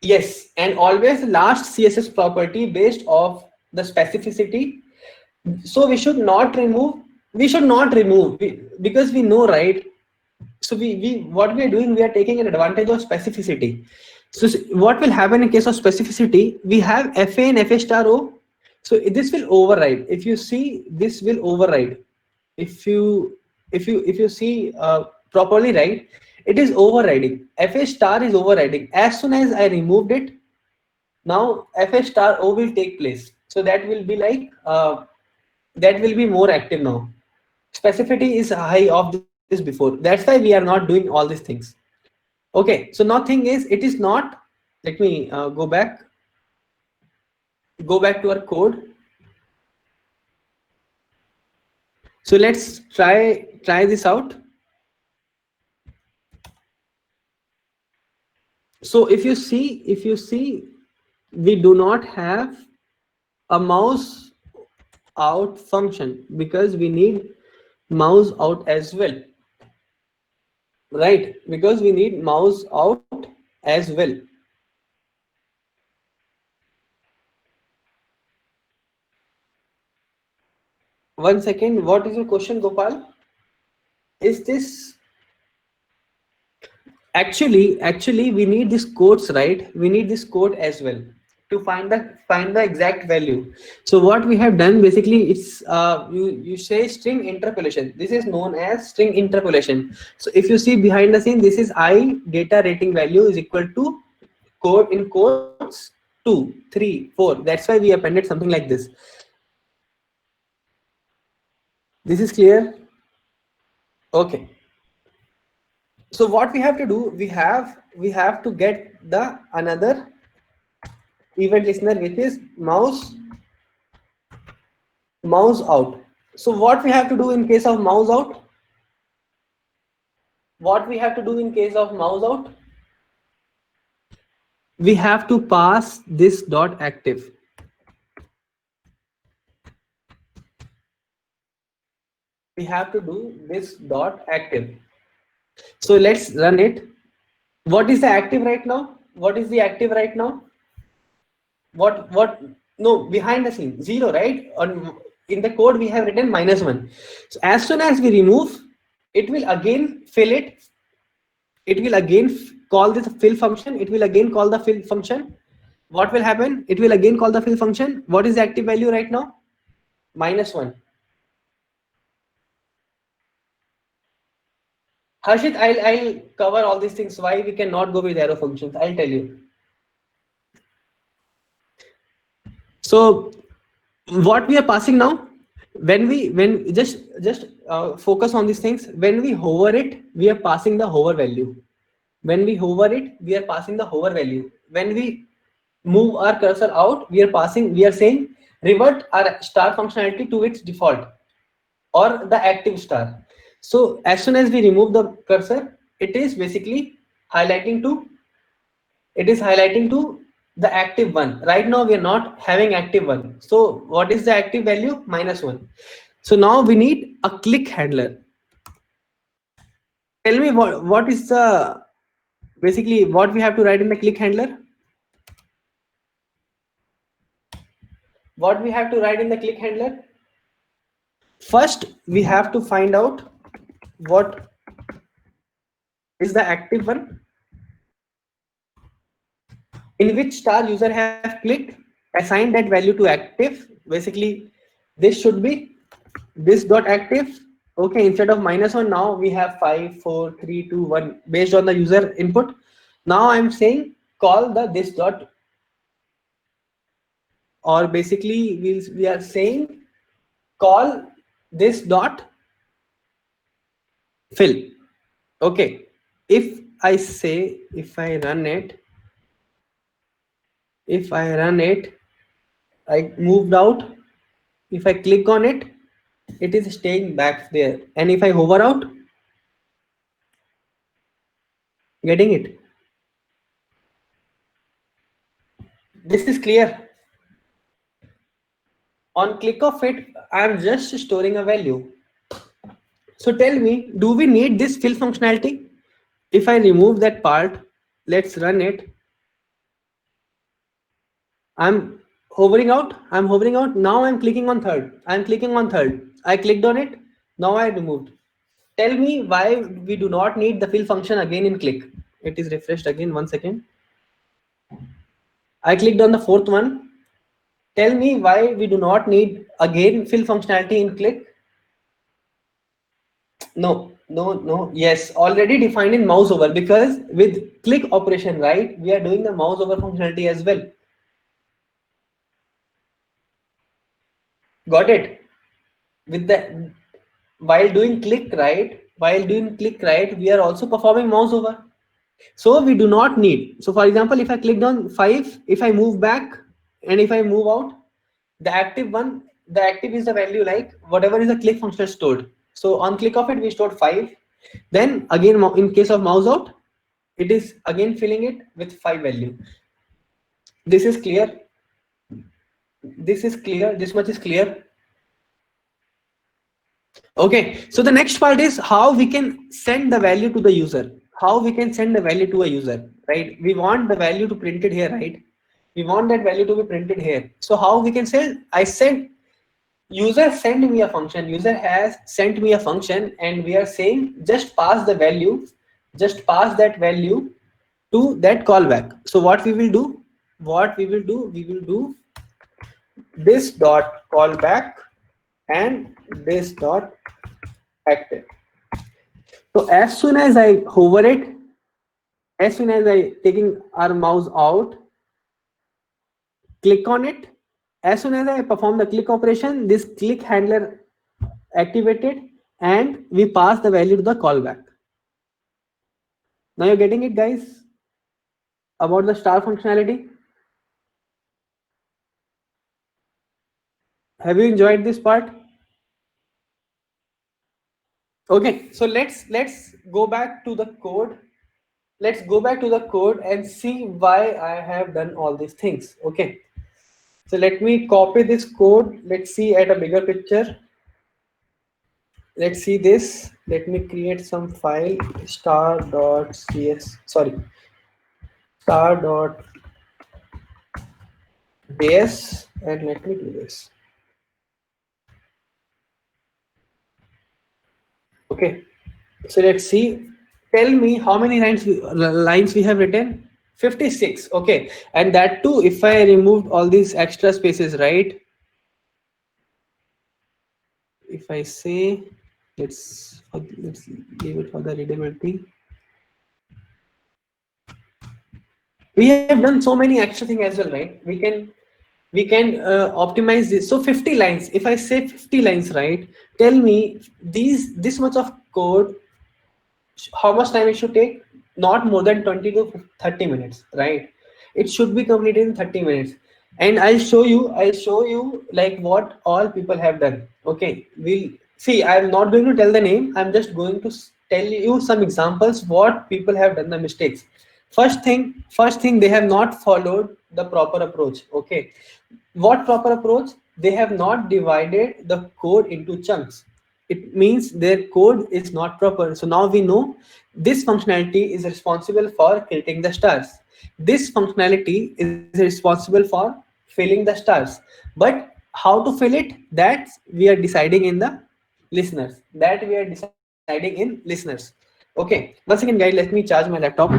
Yes, and always last CSS property based off the specificity. So we should not remove, because we know, right? So we what we are doing, we are taking an advantage of specificity. So what will happen in case of specificity? We have fa and fa star o. So this will override. If you see, this will override. If you see properly, right, it is overriding. Fa star is overriding. As soon as I removed it, now fa star o will take place. So that will be like that will be more active now. Specificity is high of this before. That's why we are not doing all these things. Okay, so now thing is, it is not. Let me go back to our code. So let's try this out. So if you see we do not have a mouse out function because we need mouse out as well, right? Because we need mouse out as well. One second, what is your question, Gopal? Is this actually we need this codes, right? We need this code as well to find the exact value. So what we have done basically, it's you say string interpolation. This is known as string interpolation. So if you see behind the scene, this is I data rating value is equal to code in quotes 2 3 4. That's why we appended something like this. This is clear? Okay. So what we have to do, we have to get the another event listener, which is mouse out. So what we have to do in case of mouse out? What we have to do in case of mouse out? We have to pass this dot active. We have to do this dot active. So let's run it. What is the active right now? What is the active right now? What? No, behind the scene, 0, right? On in the code we have written -1. So as soon as we remove, it will again fill it. It will again call this fill function. It will again call the fill function. What will happen? It will again call the fill function. What is the active value right now? -1. Harshit, I'll cover all these things. Why we cannot go with arrow functions? I'll tell you. So what we are passing now, when just focus on these things. When we hover it, we are passing the hover value. When we hover it, we are passing the hover value. When we move our cursor out, we are saying revert our star functionality to its default or the active star. So as soon as we remove the cursor, it is basically highlighting to the active one. Right now we are not having active one. So what is the active value? -1. So now we need a click handler. Tell me what is the basically what we have to write in the click handler. What we have to write in the click handler? First, we have to find out what is the active one, in which star user have clicked, assign that value to active. Basically, this should be this dot active. Okay, instead of -1, now we have 5 4 3 2 1 based on the user input. Now I'm saying call the this dot, or basically we are saying call this dot fill. Okay, if I say, if I run it, I moved out. If I click on it, it is staying back there. And if I hover out, getting it. This is clear. On click of it, I'm just storing a value. So tell me, do we need this fill functionality? If I remove that part, let's run it. I'm hovering out. Now I'm clicking on third. I clicked on it. Now I removed. Tell me why we do not need the fill function again in click. It is refreshed again. 1 second. I clicked on the fourth one. Tell me why we do not need again fill functionality in click. No. Yes, already defined in mouse over, because with click operation, right, we are doing the mouse over functionality as well. Got it? With the while doing click right, we are also performing mouse over. So we do not need. So for example, if I clicked on 5, if I move back and if I move out, the active is the value, like whatever is the click function stored. So on click of it, we stored 5. Then again, in case of mouse out, it is again filling it with 5 value. This is clear. This is clear. This much is clear. Okay, so the next part is how we can send the value to the user. How we can send the value to a user, right? We want the value to print it here, right? We want that value to be printed here. So how we can send? I send user send me a function. User has sent me a function, and we are saying just pass the value, just pass that value to that callback. So what we will do? What we will do? We will do this dot callback and this dot active. So as soon as I hover it, as soon as I taking our mouse out, click on it, as soon as I perform the click operation, this click handler activated and we pass the value to the callback. Now you're getting it, guys, about the star functionality. Have you enjoyed this part? Okay, so let's go back to the code. Let's go back to the code and see why I have done all these things. Okay, so let me copy this code. Let's see at a bigger picture. Let's see this. Let me create some file star.cs, sorry, star.js, and let me do this. Okay, so let's see. Tell me how many lines we have written. 56. Okay, and that too if I removed all these extra spaces, right? If I say let's leave it for the readability. We have done so many extra things as well, right? We can optimize this. So 50 lines. If I say 50 lines, right? Tell me this much of code, how much time it should take? Not more than 20 to 30 minutes, right? It should be completed in 30 minutes. And I'll show you like what all people have done. Okay, we'll see. I'm not going to tell the name. I'm just going to tell you some examples what people have done the mistakes. First thing, they have not followed the proper approach. Okay, what proper approach? They have not divided the code into chunks. It means their code is not proper. So now we know this functionality is responsible for creating the stars. This functionality is responsible for filling the stars. But how to fill it, that we are deciding in the listeners. That we are deciding in listeners. Okay, one second guys, let me charge my laptop.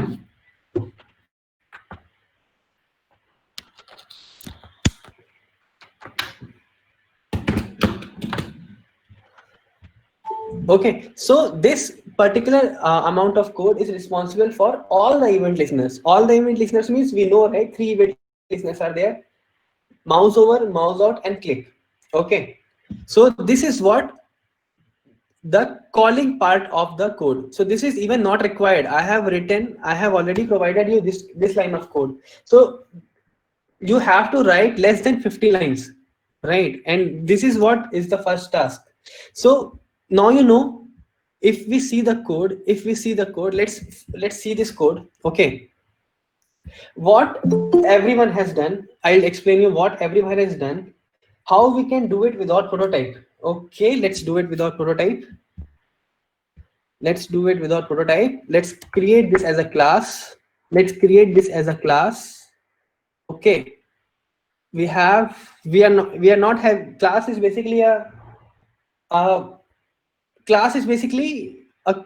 Okay, so this particular amount of code is responsible for all the event listeners. All the event listeners means we know, right? 3 event listeners are there: mouse over, mouse out, and click. Okay, so this is what the calling part of the code. So this is even not required. I have already provided you this line of code. So you have to write less than 50 lines, right? And this is what is the first task. So now you know, if we see the code, let's see this code. Okay, what everyone has done, I'll explain you what everyone has done, how we can do it without prototype. Okay, let's do it without prototype. Let's create this as a class. Okay, we are not have class is basically a class is basically a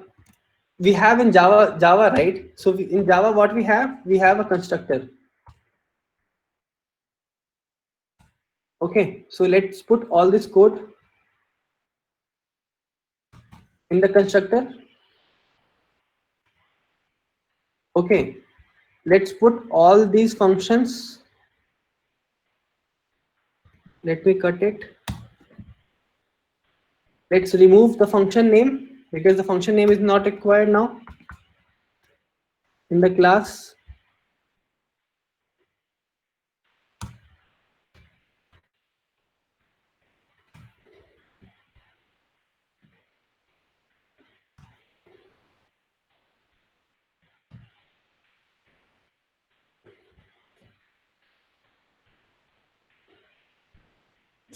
we have in Java, right? So in Java, what we have a constructor. Okay, so let's put all this code in the constructor. Okay, let's put all these functions. Let me cut it. Let's remove the function name because the function name is not required now in the class.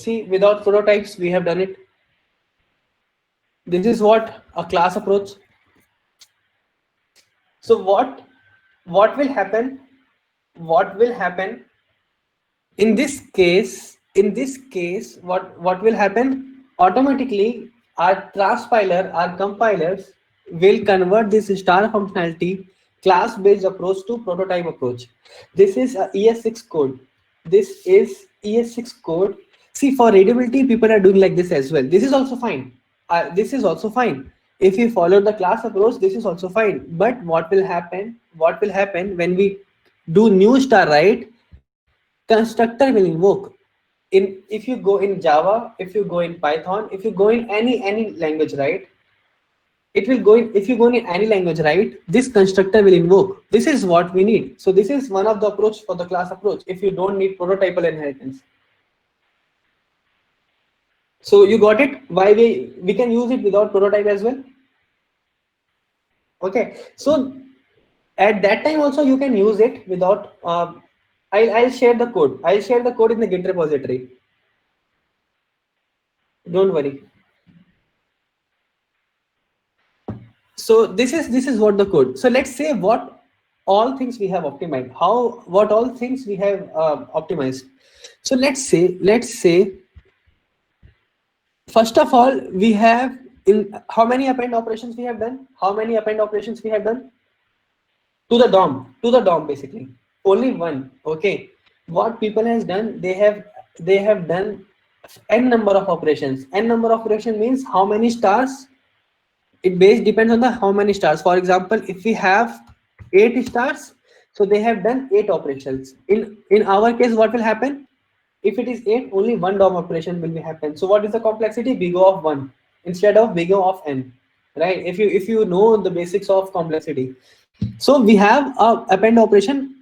See, without prototypes, we have done it. This is what a class approach. So what will happen? What will happen in this case, what will happen? Automatically, our transpiler, our compilers will convert this star functionality class based approach to prototype approach. This is a ES6 code. This is ES6 code. See, for readability, people are doing like this as well. This is also fine. This is also fine. If you follow the class approach, this is also fine. But what will happen when we do new star, right? Constructor will invoke. In if you go in Java, if you go in Python, if you go in any language, right? It will go in. If you go in any language, right? This constructor will invoke. This is what we need. So this is one of the approach for the class approach. If you don't need prototypal inheritance, so you got it. Why we can use it without prototype as well. Okay. So at that time also you can use it without. I'll share the code. I'll share the code in the Git repository. Don't worry. So this is what the code. So let's say what all things we have optimized. What all things we have optimized. So let's say first of all we have in how many append operations we have done. How many append operations we have done to the DOM basically. Only one. Okay. What people has done, they have done n number of operations. N number of operation means how many stars. It base depends on the how many stars. For example, if we have 8 stars, so they have done 8 operations. In our case, what will happen? If it is 8, only one DOM operation will be happen. So what is the complexity? Big O of 1 instead of big O of n, right? If you know the basics of complexity. So we have a append operation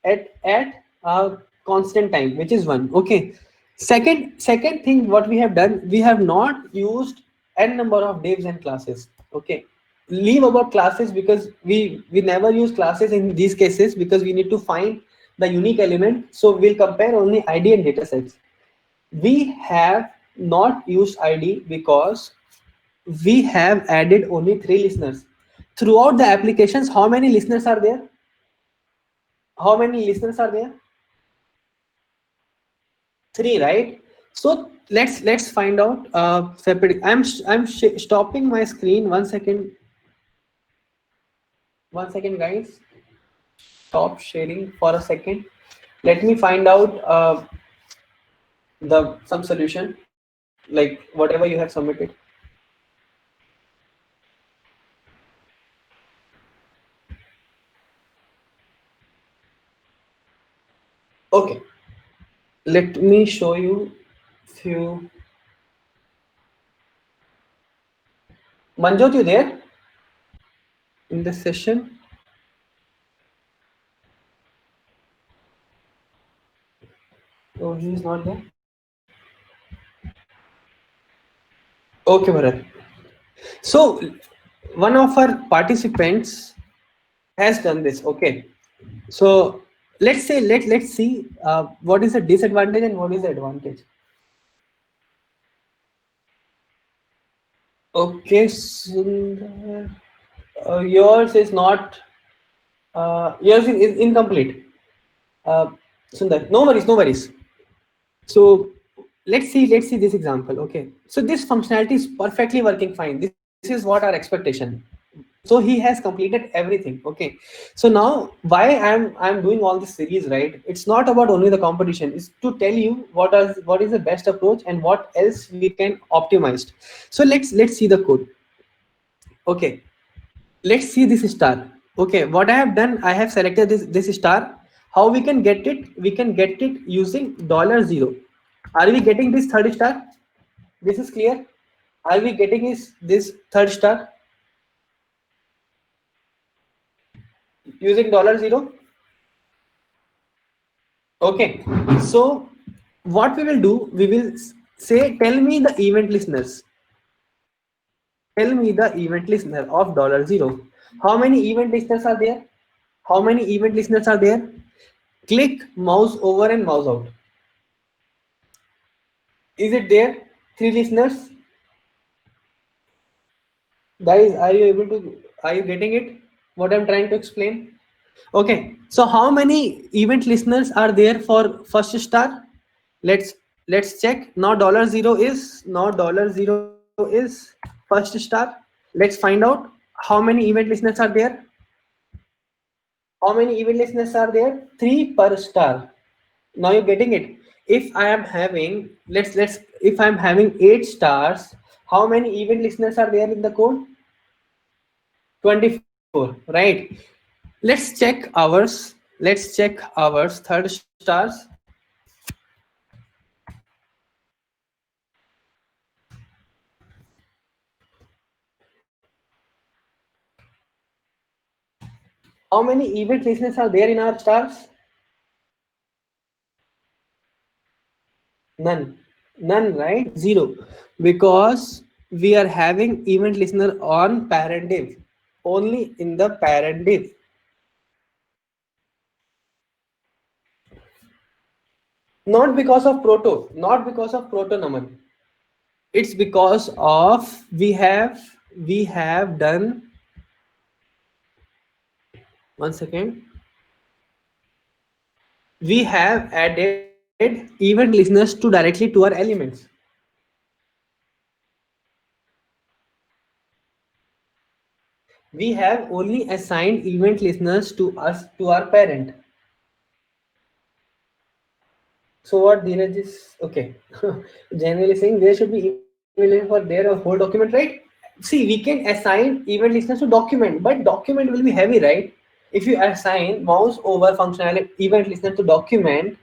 at a constant time, which is 1. Okay. Second thing, what we have done, we have not used n number of divs and classes. Okay. Leave about classes because we never use classes in these cases because we need to find the unique element. So we'll compare only ID and data sets. We have not used ID because we have added only 3 listeners. Throughout the applications, how many listeners are there? How many listeners are there? 3, right? So let's find out separate. I'm stopping my screen. 1 second. 1 second, guys. Stop sharing for a second. Let me find out the some solution, like whatever you have submitted. Okay. Let me show you few. Manjot, you there in this session? Oh, he is not there. Okay, Bharat. So one of our participants has done this. Okay. So let's see what is the disadvantage and what is the advantage. Okay, Sundar, yours is not. Yours is incomplete. Uh, Sundar, no worries, no worries. So let's see this example. Okay, so this functionality is perfectly working fine. This is what our expectation. So he has completed everything. Okay, so now why I'm doing all this series, right? It's not about only the competition. It's to tell you what is the best approach and what else we can optimize. So let's see the code. Okay, let's see this star. Okay, what I have done, I have selected this star. How we can get it? We can get it using $0. Are we getting this third star? This is clear. Are we getting this third star using $0? Okay, so what we will do, we will say, tell me the event listeners. Tell me the event listener of $0. How many event listeners are there? How many event listeners are there? Click mouse over and mouse out. Is it there? Three listeners, guys, are you able to? Are you getting it? What I'm trying to explain? Okay, so how many event listeners are there for first star? Let's check. Now $0 is first star. Let's find out how many event listeners are there. How many event listeners are there? Three per star. Now you're getting it. If I am having let's if I'm having 8 stars, how many event listeners are there in the code? 24, right? Let's check ours. Let's check ours. Third stars. How many event listeners are there in our stars? None. None, right? Zero. Because we are having event listener on parent div. Only in the parent div. Not because of proto. Not because of proto Naman. It's because of we have done 1 second. We have added event listeners to directly to our elements. We have only assigned event listeners to us to our parent. So what Dheeraj is okay. Generally saying there should be event listener for their whole document, right? See, we can assign event listeners to document, but document will be heavy, right? If you assign mouse over functionality event listener to document,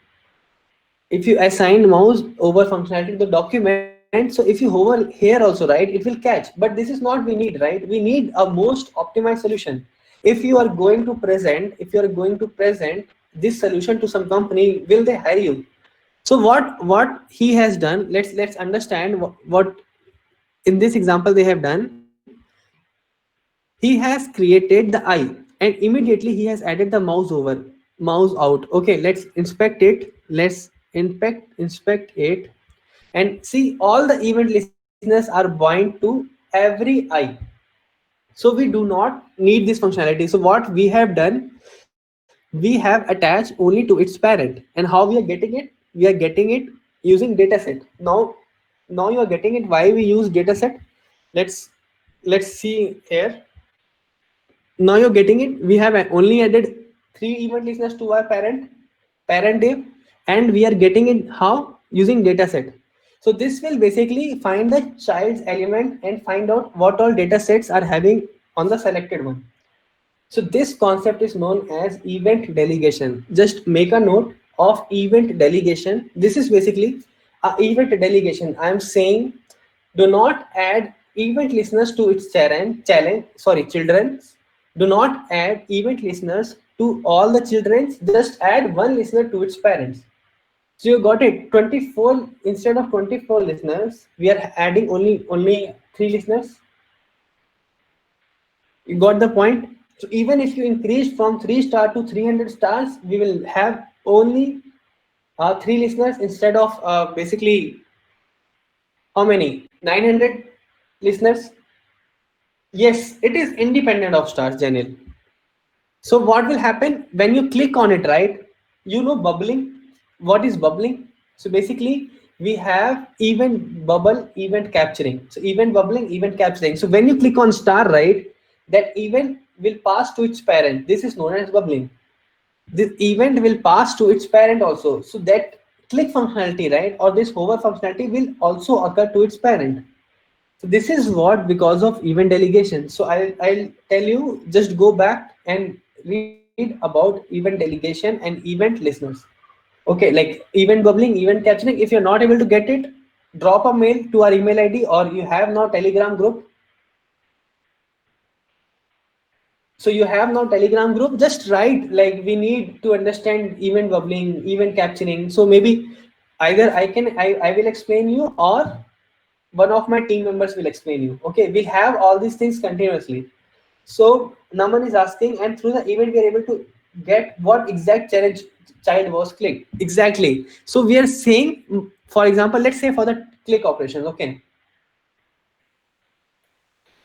if you assign mouse over functionality to the document, so if you hover here also, right, it will catch. But this is not we need, right? We need a most optimized solution. If you are going to present, if you are going to present this solution to some company, will they hire you? So what he has done, let's understand what in this example they have done. He has created the eye and immediately he has added the mouse over, mouse out. Okay, let's inspect it. Let's inspect it and see all the event listeners are bound to every eye. So we do not need this functionality. So what we have done, we have attached only to its parent. And how we are getting it? We are getting it using dataset. Now you are getting it why we use dataset. Let's let's see here. Now you're getting it. We have only added 3 event listeners to our parent div, and we are getting it how? Using dataset. So this will basically find the child's element and find out what all data sets are having on the selected one. So this concept is known as event delegation. Just make a note of event delegation. This is basically a event delegation. I am saying do not add event listeners to its children. Do not add event listeners to all the children. Just add one listener to its parents. So you got it. 24 instead of 24 listeners, we are adding only 3 listeners. You got the point? So even if you increase from 3 star to 300 stars, we will have only 3 listeners instead of basically how many? 900 listeners. Yes, it is independent of stars, Janil. So what will happen when you click on it, right? You know bubbling. What is bubbling? So basically we have event bubble, event capturing. So event bubbling, event capturing. So when you click on star, right, that event will pass to its parent. This is known as bubbling. This event will pass to its parent also. So that click functionality, right, or this hover functionality will also occur to its parent. So this is what because of event delegation. So I'll tell you, just go back and read about event delegation and event listeners. Okay, like event bubbling, event captioning. If you're not able to get it, drop a mail to our email ID or you have now Telegram group. So you have now Telegram group, just write like we need to understand event bubbling, event captioning. So maybe either I will explain you or one of my team members will explain you. Okay, we'll have all these things continuously. So Naman is asking, and through the event we are able to get what exact challenge child was clicked. Exactly. So we are saying For example, let's say for the click operation, okay.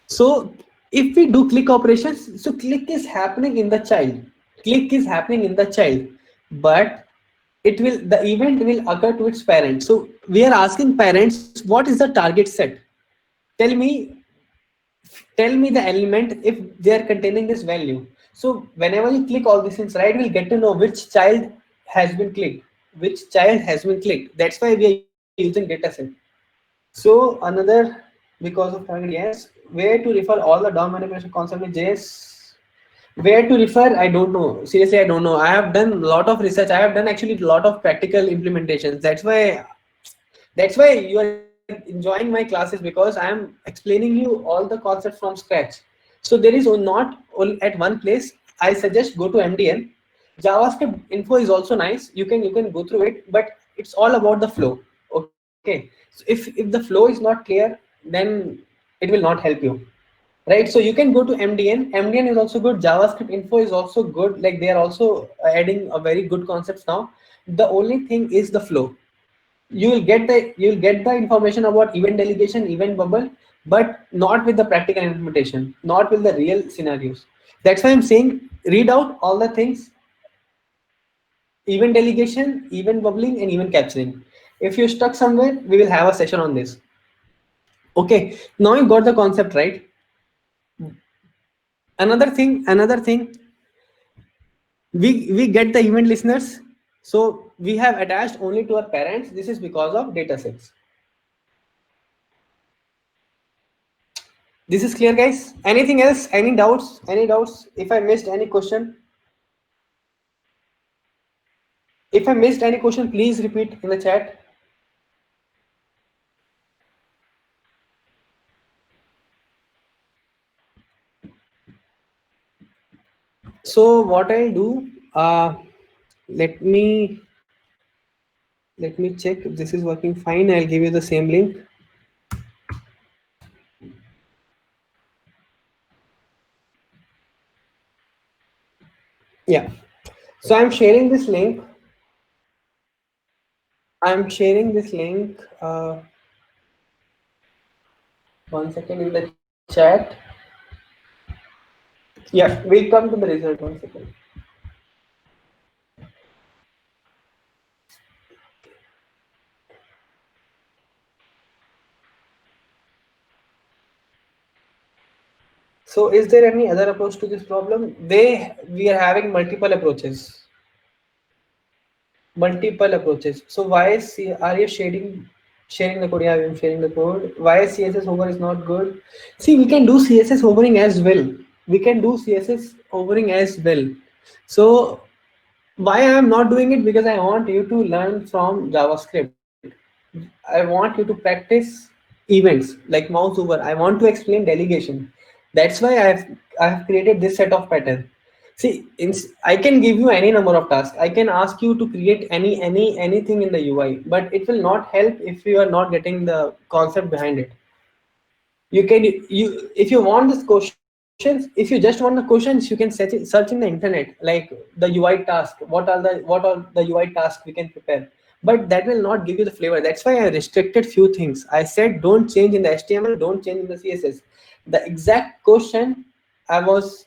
So if we do click operations, so click is happening in the child. Click is happening in the child, but the event will occur to its parent. So we are asking parents, what is the target set? Tell me, tell me the element if they are containing this value. So whenever you click all these things, right, we'll get to know which child has been clicked, which child has been clicked. That's why we are using data set. So another, because of target, yes. Where to refer all the DOM manipulation concept with JS? Where to refer? I don't know. Seriously, I don't know. I have done a lot of research. I have done actually a lot of practical implementations. That's why you are enjoying my classes, because I am explaining you all the concepts from scratch. So there is not all at one place. I suggest go to MDN. JavaScript info is also nice. You can go through it, but it's all about the flow. Okay. So if the flow is not clear, then it will not help you, right? So you can go to MDN is also good. JavaScript info is also good. Like they are also adding a very good concepts now. The only thing is the flow. You'll get the information about event delegation, event bubble, but not with the practical implementation, not with the real scenarios. That's why I'm saying read out all the things: event delegation, event bubbling, and event capturing. If you're stuck somewhere, we will have a session on this. Okay, now you got the concept, right? Another thing, we get the event listeners. So we have attached only to our parents. This is because of datasets. This is clear, guys. Anything else? Any doubts? Any doubts? If I missed any question, please repeat in the chat. So what I'll do, let me let me check if this is working fine. I'll give you the same link. Yeah. So I'm sharing this link. I'm sharing this link. 1 second in the chat. Yeah, we'll come to the result. 1 second. So is there any other approach to this problem? We are having multiple approaches. Multiple approaches. So why are you sharing the code? Yeah, I'm sharing the code. Why CSS hover is not good? See, we can do CSS hovering as well. We can do CSS hovering as well. So why I am not doing it? Because I want you to learn from JavaScript. I want you to practice events like mouse over. I want to explain delegation. That's why I have created this set of pattern. See, I can give you any number of tasks. I can ask you to create anything in the UI, but it will not help if you are not getting the concept behind it. You if you want these questions, if you just want the questions, you can search in the internet like the UI task. What are the UI tasks we can prepare? But that will not give you the flavor. That's why I restricted few things. I said don't change in the HTML, don't change in the CSS. The exact question I was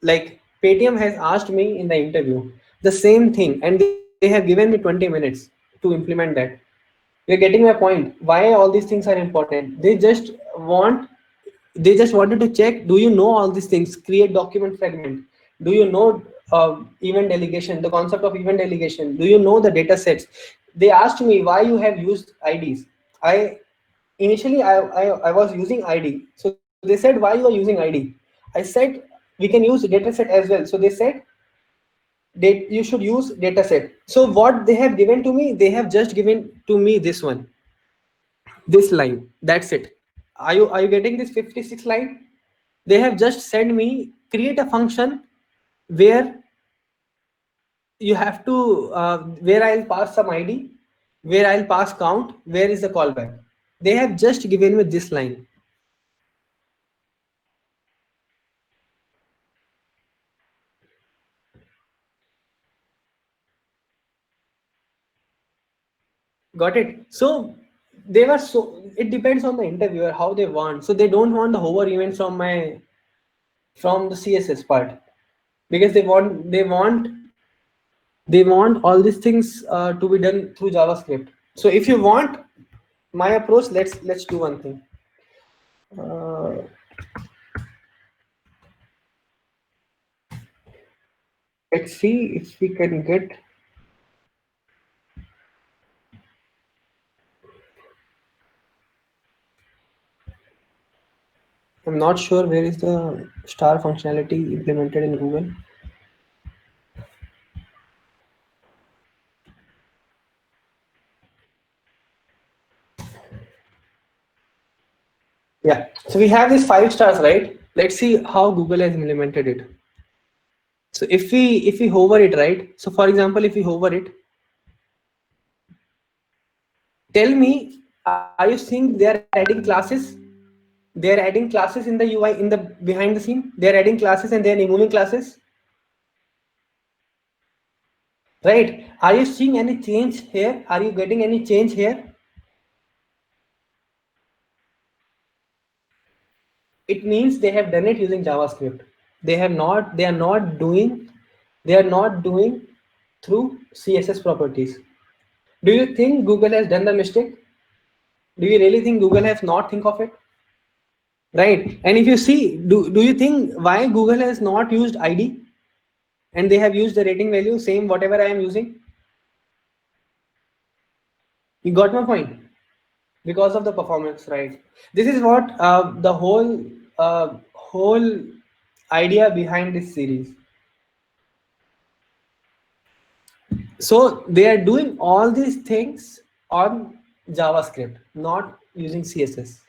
like, Paytm has asked me in the interview the same thing, and they have given me 20 minutes to implement that. You're getting my point. Why all these things are important? They just wanted to check, do you know all these things? Create document fragment. Do you know event delegation, the concept of event delegation? Do you know the data sets? They asked me why you have used IDs. I initially I was using ID. So they said, why you are using ID? I said we can use data set as well. So they said you should use data set. So what they have given to me, they have just given to me this one, this line. That's it. Are you getting this 56 line? They have just said me create a function where you have to where I'll pass some ID, where I'll pass count, where is the callback. They have just given me this line. Got it? So they were so, it depends on the interviewer how they want. So they don't want the hover events from the CSS part, because they want all these things to be done through JavaScript. So if you want my approach, let's do one thing. Uh, let's see if we can get. I'm not sure where is the star functionality implemented in Google. Yeah. So we have these 5 stars, right? Let's see how Google has implemented it. So if we hover it, right? So for example, if we hover it, tell me, are you seeing they are adding classes? They are adding classes in the UI, in the behind the scene. They are adding classes and they are removing classes, right? Are you seeing any change here? Are you getting any change here? It means they have done it using JavaScript. They are not doing through CSS properties. Do you think Google has done the mistake? Do you really think Google has not think of it? Right. And if you see, do you think why Google has not used ID and they have used the rating value, same whatever I am using? You got my point? Because of the performance, right? This is what the whole idea behind this series. So they are doing all these things on JavaScript, not using CSS.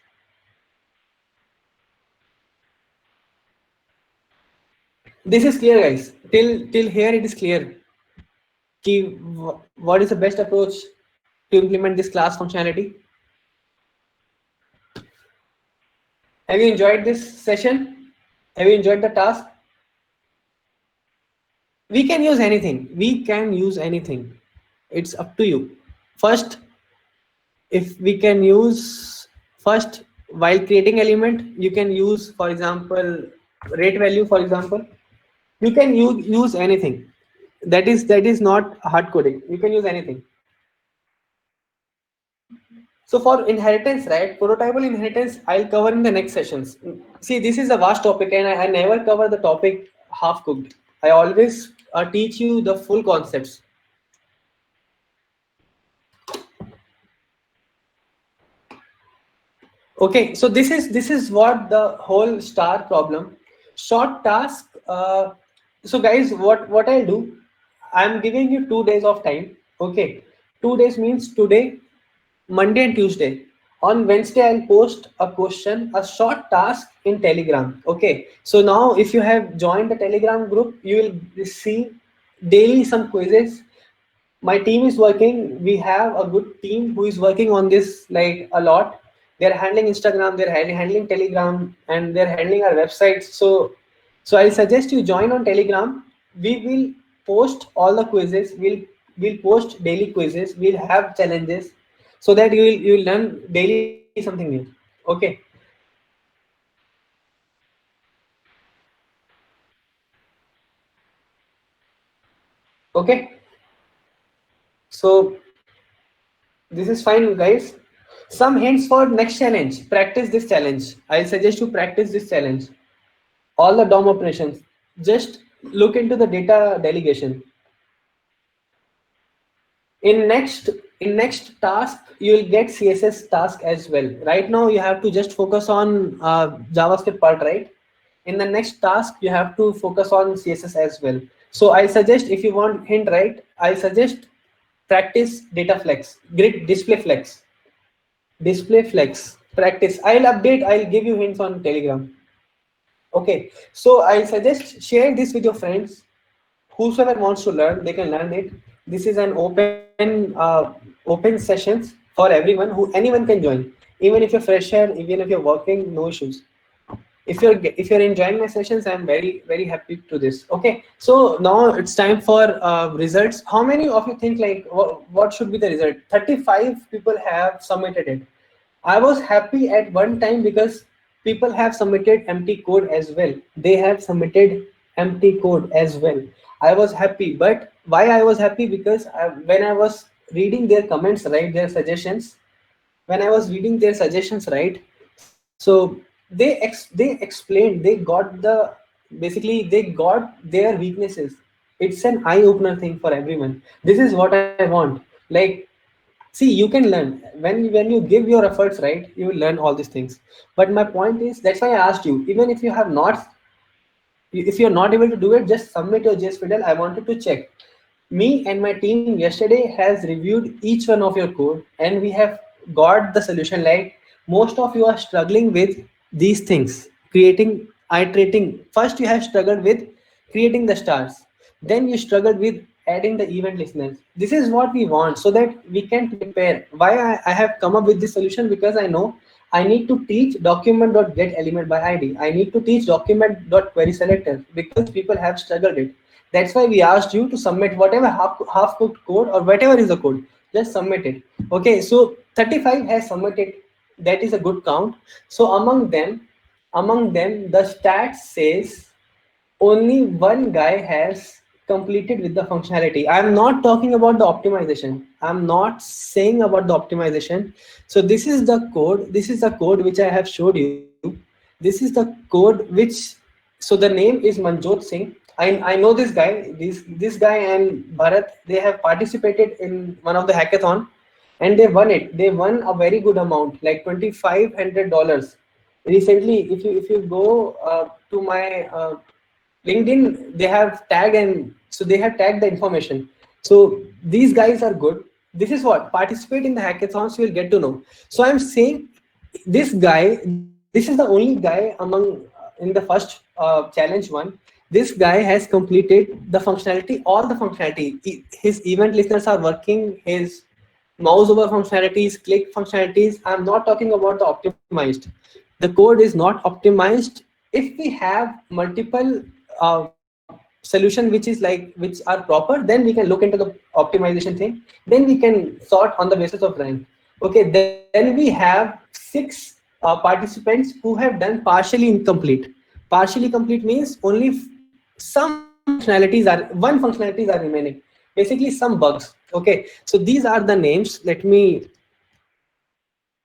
This is clear, guys. Till here it is clear. What is the best approach to implement this class functionality? Have you enjoyed this session? Have you enjoyed the task? We can use anything. We can use anything. It's up to you. First, if we can use first while creating element, you can use, for example, rate value. For example, you can use anything. That is not hard coding. You can use anything. So for inheritance, right? Prototypal inheritance, I'll cover in the next sessions. See, this is a vast topic, and I never cover the topic half cooked. I always teach you the full concepts. Okay, so this is what the whole star problem. Short task. So guys, what I'll do, I'm giving you 2 days of time. Okay, 2 days means today, Monday and Tuesday. On Wednesday, I'll post a question, a short task in Telegram. Okay. So now if you have joined the Telegram group, you will receive daily some quizzes. My team is working. We have a good team who is working on this like a lot. They're handling Instagram, they're handling Telegram, and they're handling our websites. So I suggest you join on Telegram. We will post all the quizzes. We'll post daily quizzes. We'll have challenges so that you will learn daily something new. Okay. Okay. So this is fine, guys. Some hints for next challenge. Practice this challenge. I suggest you practice this challenge. All the DOM operations. Just look into the data delegation. In next task, you will get CSS task as well. Right now, you have to just focus on JavaScript part, right? In the next task, you have to focus on CSS as well. So I suggest, if you want hint, right, I suggest practice data flex, grid display flex. Display flex practice. I'll give you hints on Telegram. Okay, so I suggest share this with your friends. Whosoever wants to learn, they can learn it. This is an open sessions for everyone. Who anyone can join, even if you're fresher, even if you're working, no issues. If you're enjoying my sessions, I'm very happy to this. Okay, so now it's time for results. How many of you think like what should be the result? 35 people have submitted it. I was happy at one time because people have submitted empty code as well. They have submitted empty code as well. I was happy, but why I was happy? Because when I was reading their comments, right, their suggestions, when I was reading their suggestions, right, so they explained, they got the, basically they got their weaknesses. It's an eye opener thing for everyone. This is what I want. Like, see, you can learn when you give your efforts, right, you will learn all these things. But my point is, that's why I asked you, even if you have not, if you're not able to do it, just submit your JS Fiddle. I wanted to check. Me and my team yesterday has reviewed each one of your code, and we have got the solution. Like, most of you are struggling with these things, creating, iterating. First, you have struggled with creating the stars. Then you struggled with adding the event listeners. This is what we want so that we can prepare. Why I have come up with this solution? Because I know I need to teach document.get element by ID. I need to teach document.query selector because people have struggled it. That's why we asked you to submit whatever half cooked code or whatever is the code. Just submit it. Okay, so 35 has submitted. That is a good count. So among them, the stats says only one guy has completed with the functionality. I'm not talking about the optimization. I'm not saying about the optimization. So this is the code which I have showed you. This is the code which, so the name is Manjot Singh. I know this guy. This guy and Bharat, they have participated in one of the hackathon, and they won it. They won a very good amount, like $2,500. Recently, if you go to my LinkedIn, they have tagged, and so they have tagged the information. So these guys are good. This is what, participate in the hackathons, you will get to know. So I'm saying, this is the only guy among in the first challenge one. This guy has completed the functionality, all the functionality. His event listeners are working. His mouse over functionalities, click functionalities. I'm not talking about the optimized. The code is not optimized. If we have multiple solution which is like, which are proper, then we can look into the optimization thing. Then we can sort on the basis of rank. Okay, then we have 6 participants who have done partially incomplete. Partially complete means only some functionalities are, one functionalities are remaining, basically some bugs. Okay, so these are the names. Let me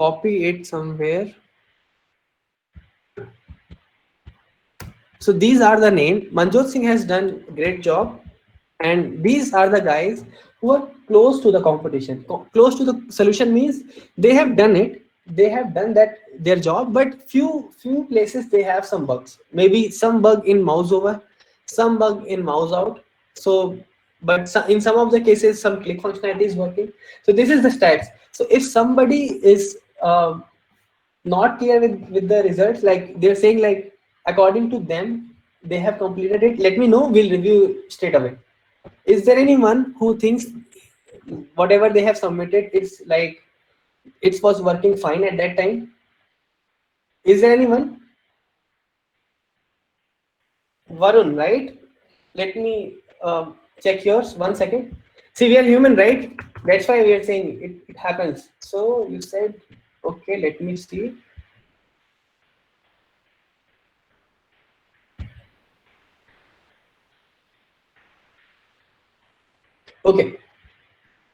copy it somewhere. So these are the name. Manjot Singh has done great job, and these are the guys who are close to the competition. Close to the solution means they have done it. They have done that their job, but few places they have some bugs. Maybe some bug in mouse over, some bug in mouse out. So, but in some of the cases, some click functionality is working. So this is the stats. So if somebody is not clear with the results, like they're saying like according to them they have completed it, let me know, we'll review straight away. Is there anyone who thinks whatever they have submitted, it's like it was working fine at that time? Is there anyone? Varun, right? Let me check yours 1 second. See, we are human, right? That's why we are saying it happens. So you said, okay, let me see. Okay,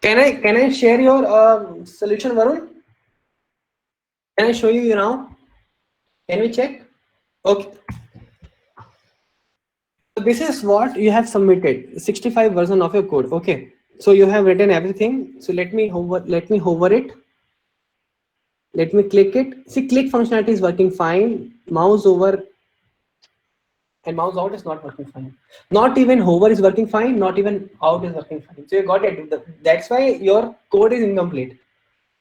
can I share your solution, Varun? Can I show you now? Can we check? Okay. So this is what you have submitted, 65 version of your code. Okay. So you have written everything. So let me hover it. Let me click it. See, click functionality is working fine. Mouse over and mouse out is not working fine. Not even hover is working fine. Not even out is working fine. So you got it. That's why your code is incomplete.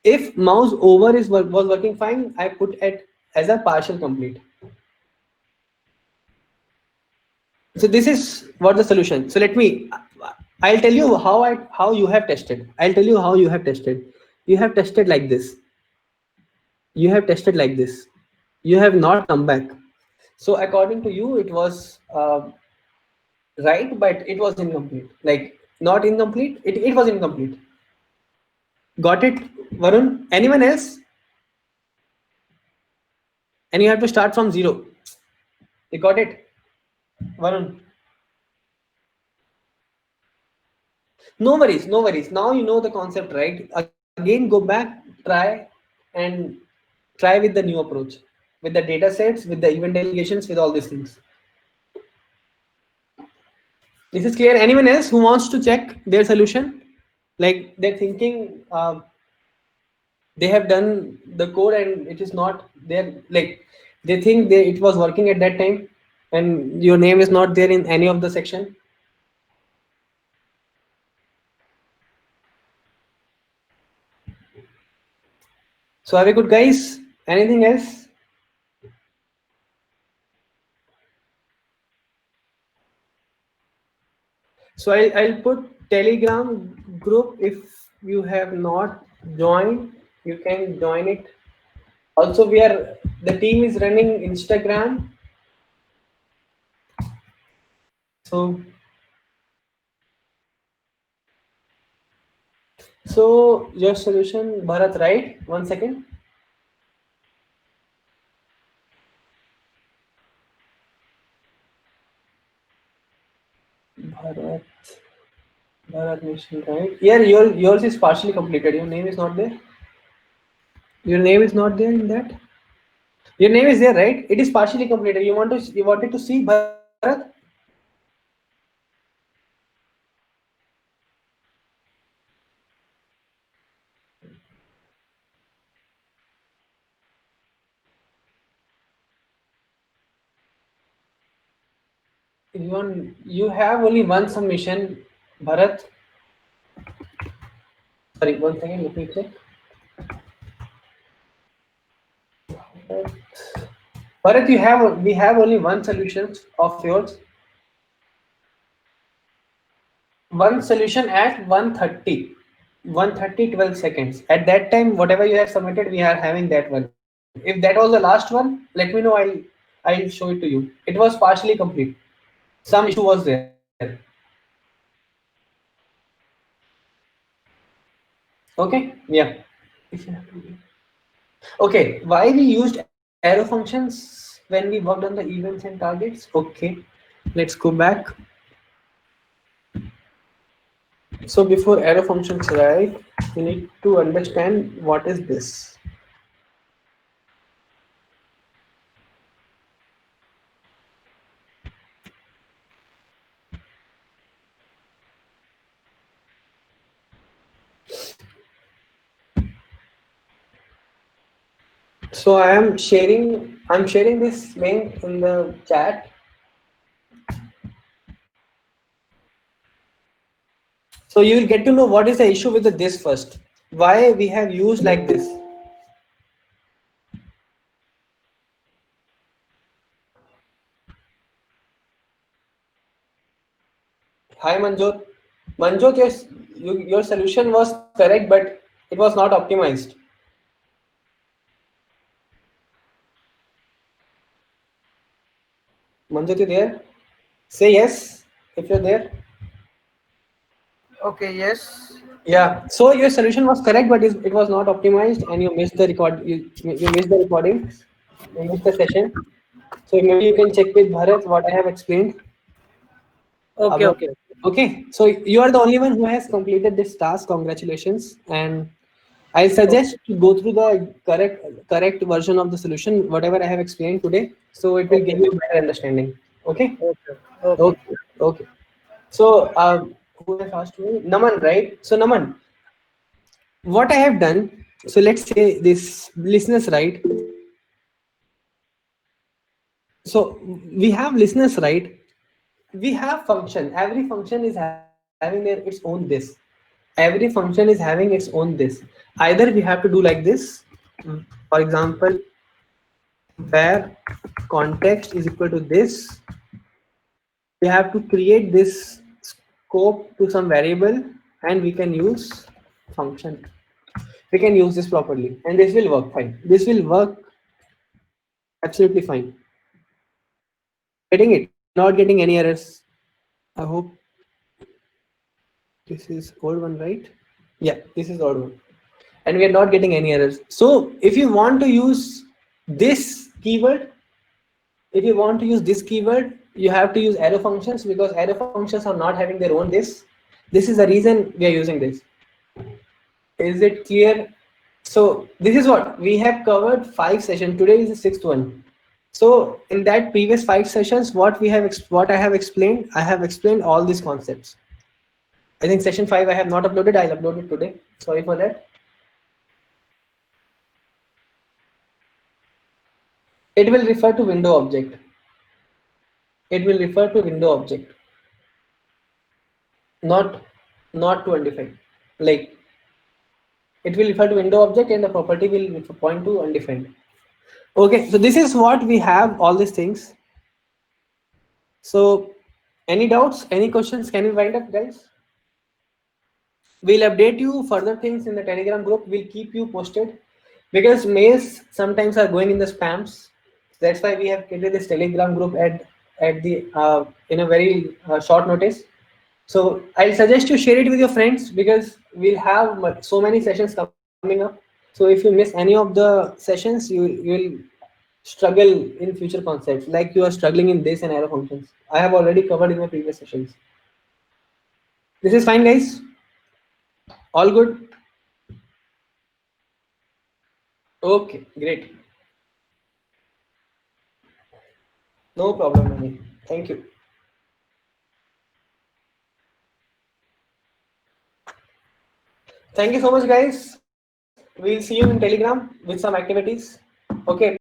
If mouse over was working fine, I put it as a partial complete. So this is what the solution. So I'll tell you how you have tested. I'll tell you how you have tested. You have tested like this. You have tested like this. You have not come back. So according to you, it was right, but it was incomplete. Like not incomplete. It was incomplete. Got it, Varun? Anyone else? And you have to start from zero. You got it, Varun? No worries, no worries. Now you know the concept, right? Again, go back, try, and try with the new approach, with the data sets, with the event delegations, with all these things. This is clear. Anyone else who wants to check their solution? Like they're thinking they have done the code and it is not there. Like they think it was working at that time, and your name is not there in any of the section. So are we good, guys? Anything else? So I'll put Telegram group. If you have not joined, you can join it. Also, the team is running Instagram. So your solution, Bharat, right? 1 second. Bharat, Bharat Mission, right? Yeah, yours is partially completed. Your name is not there. Your name is not there in that. Your name is there, right? It is partially completed. You wanted to see Bharat? You have only one submission, Bharat. Sorry, 1 second. Let me check. Bharat, we have only one solution of yours. One solution at 1:30, 1:30, 12 seconds. At that time, whatever you have submitted, we are having that one. If that was the last one, let me know. I'll show it to you. It was partially complete. Some issue was there. Okay, yeah. Okay, why we used arrow functions when we worked on the events and targets? Okay, let's go back. So before arrow functions, right, you need to understand what is this. So I'm sharing this link in the chat. So you will get to know what is the issue with this first. Why we have used like this. Hi Manjot. Manjot, your solution was correct, but it was not optimized. Manjot, you there? Say yes if you're there. Okay, yes. Yeah. So your solution was correct, but it was not optimized, and you missed the record. You missed the recording. You missed the session. So maybe you can check with Bharat what I have explained Okay, above. okay. Okay. So you are the only one who has completed this task. Congratulations. And I suggest to go through the correct version of the solution, whatever I have explained today. So it will Okay, give you better understanding. Okay. okay, okay. Okay. Okay. So who has asked me? Naman, right? So Naman, what I have done, so let's say this listeners, right? So we have listeners, right? We have function. Every function is having its own this. Every function is having its own this. Either we have to do like this, for example, where context is equal to this, we have to create this scope to some variable, and we can use function. We can use this properly, and this will work fine. This will work absolutely fine. getting it? Not getting any errors. I hope this is old one, right? Yeah, this is old one. And we are not getting any errors. So if you want to use this keyword, if you want to use this keyword, you have to use arrow functions, because arrow functions are not having their own this. This is the reason we are using this. Is it clear? So this is what we have covered 5 sessions. Today is the 6th one. So in that previous 5 sessions, what I have explained all these concepts. I think session 5 I have not uploaded. I'll upload it today. Sorry for that. It will refer to window object. It will refer to window object, not to undefined. Like, it will refer to window object and the property will point to undefined. Okay, so this is what we have, all these things. So any doubts, any questions? Can we wind up, guys? We'll update you further things in the Telegram group. We'll keep you posted, because mails sometimes are going in the spams. That's why we have created this Telegram group at the in a very short notice. So I'll suggest you share it with your friends, because we'll have so many sessions coming up. So if you miss any of the sessions, you will struggle in future concepts, like you are struggling in this and arrow functions. I have already covered in my previous sessions. This is fine, guys. All good. Okay, great. No problem, Mani. Thank you. Thank you so much, guys. We'll see you in Telegram with some activities. Okay.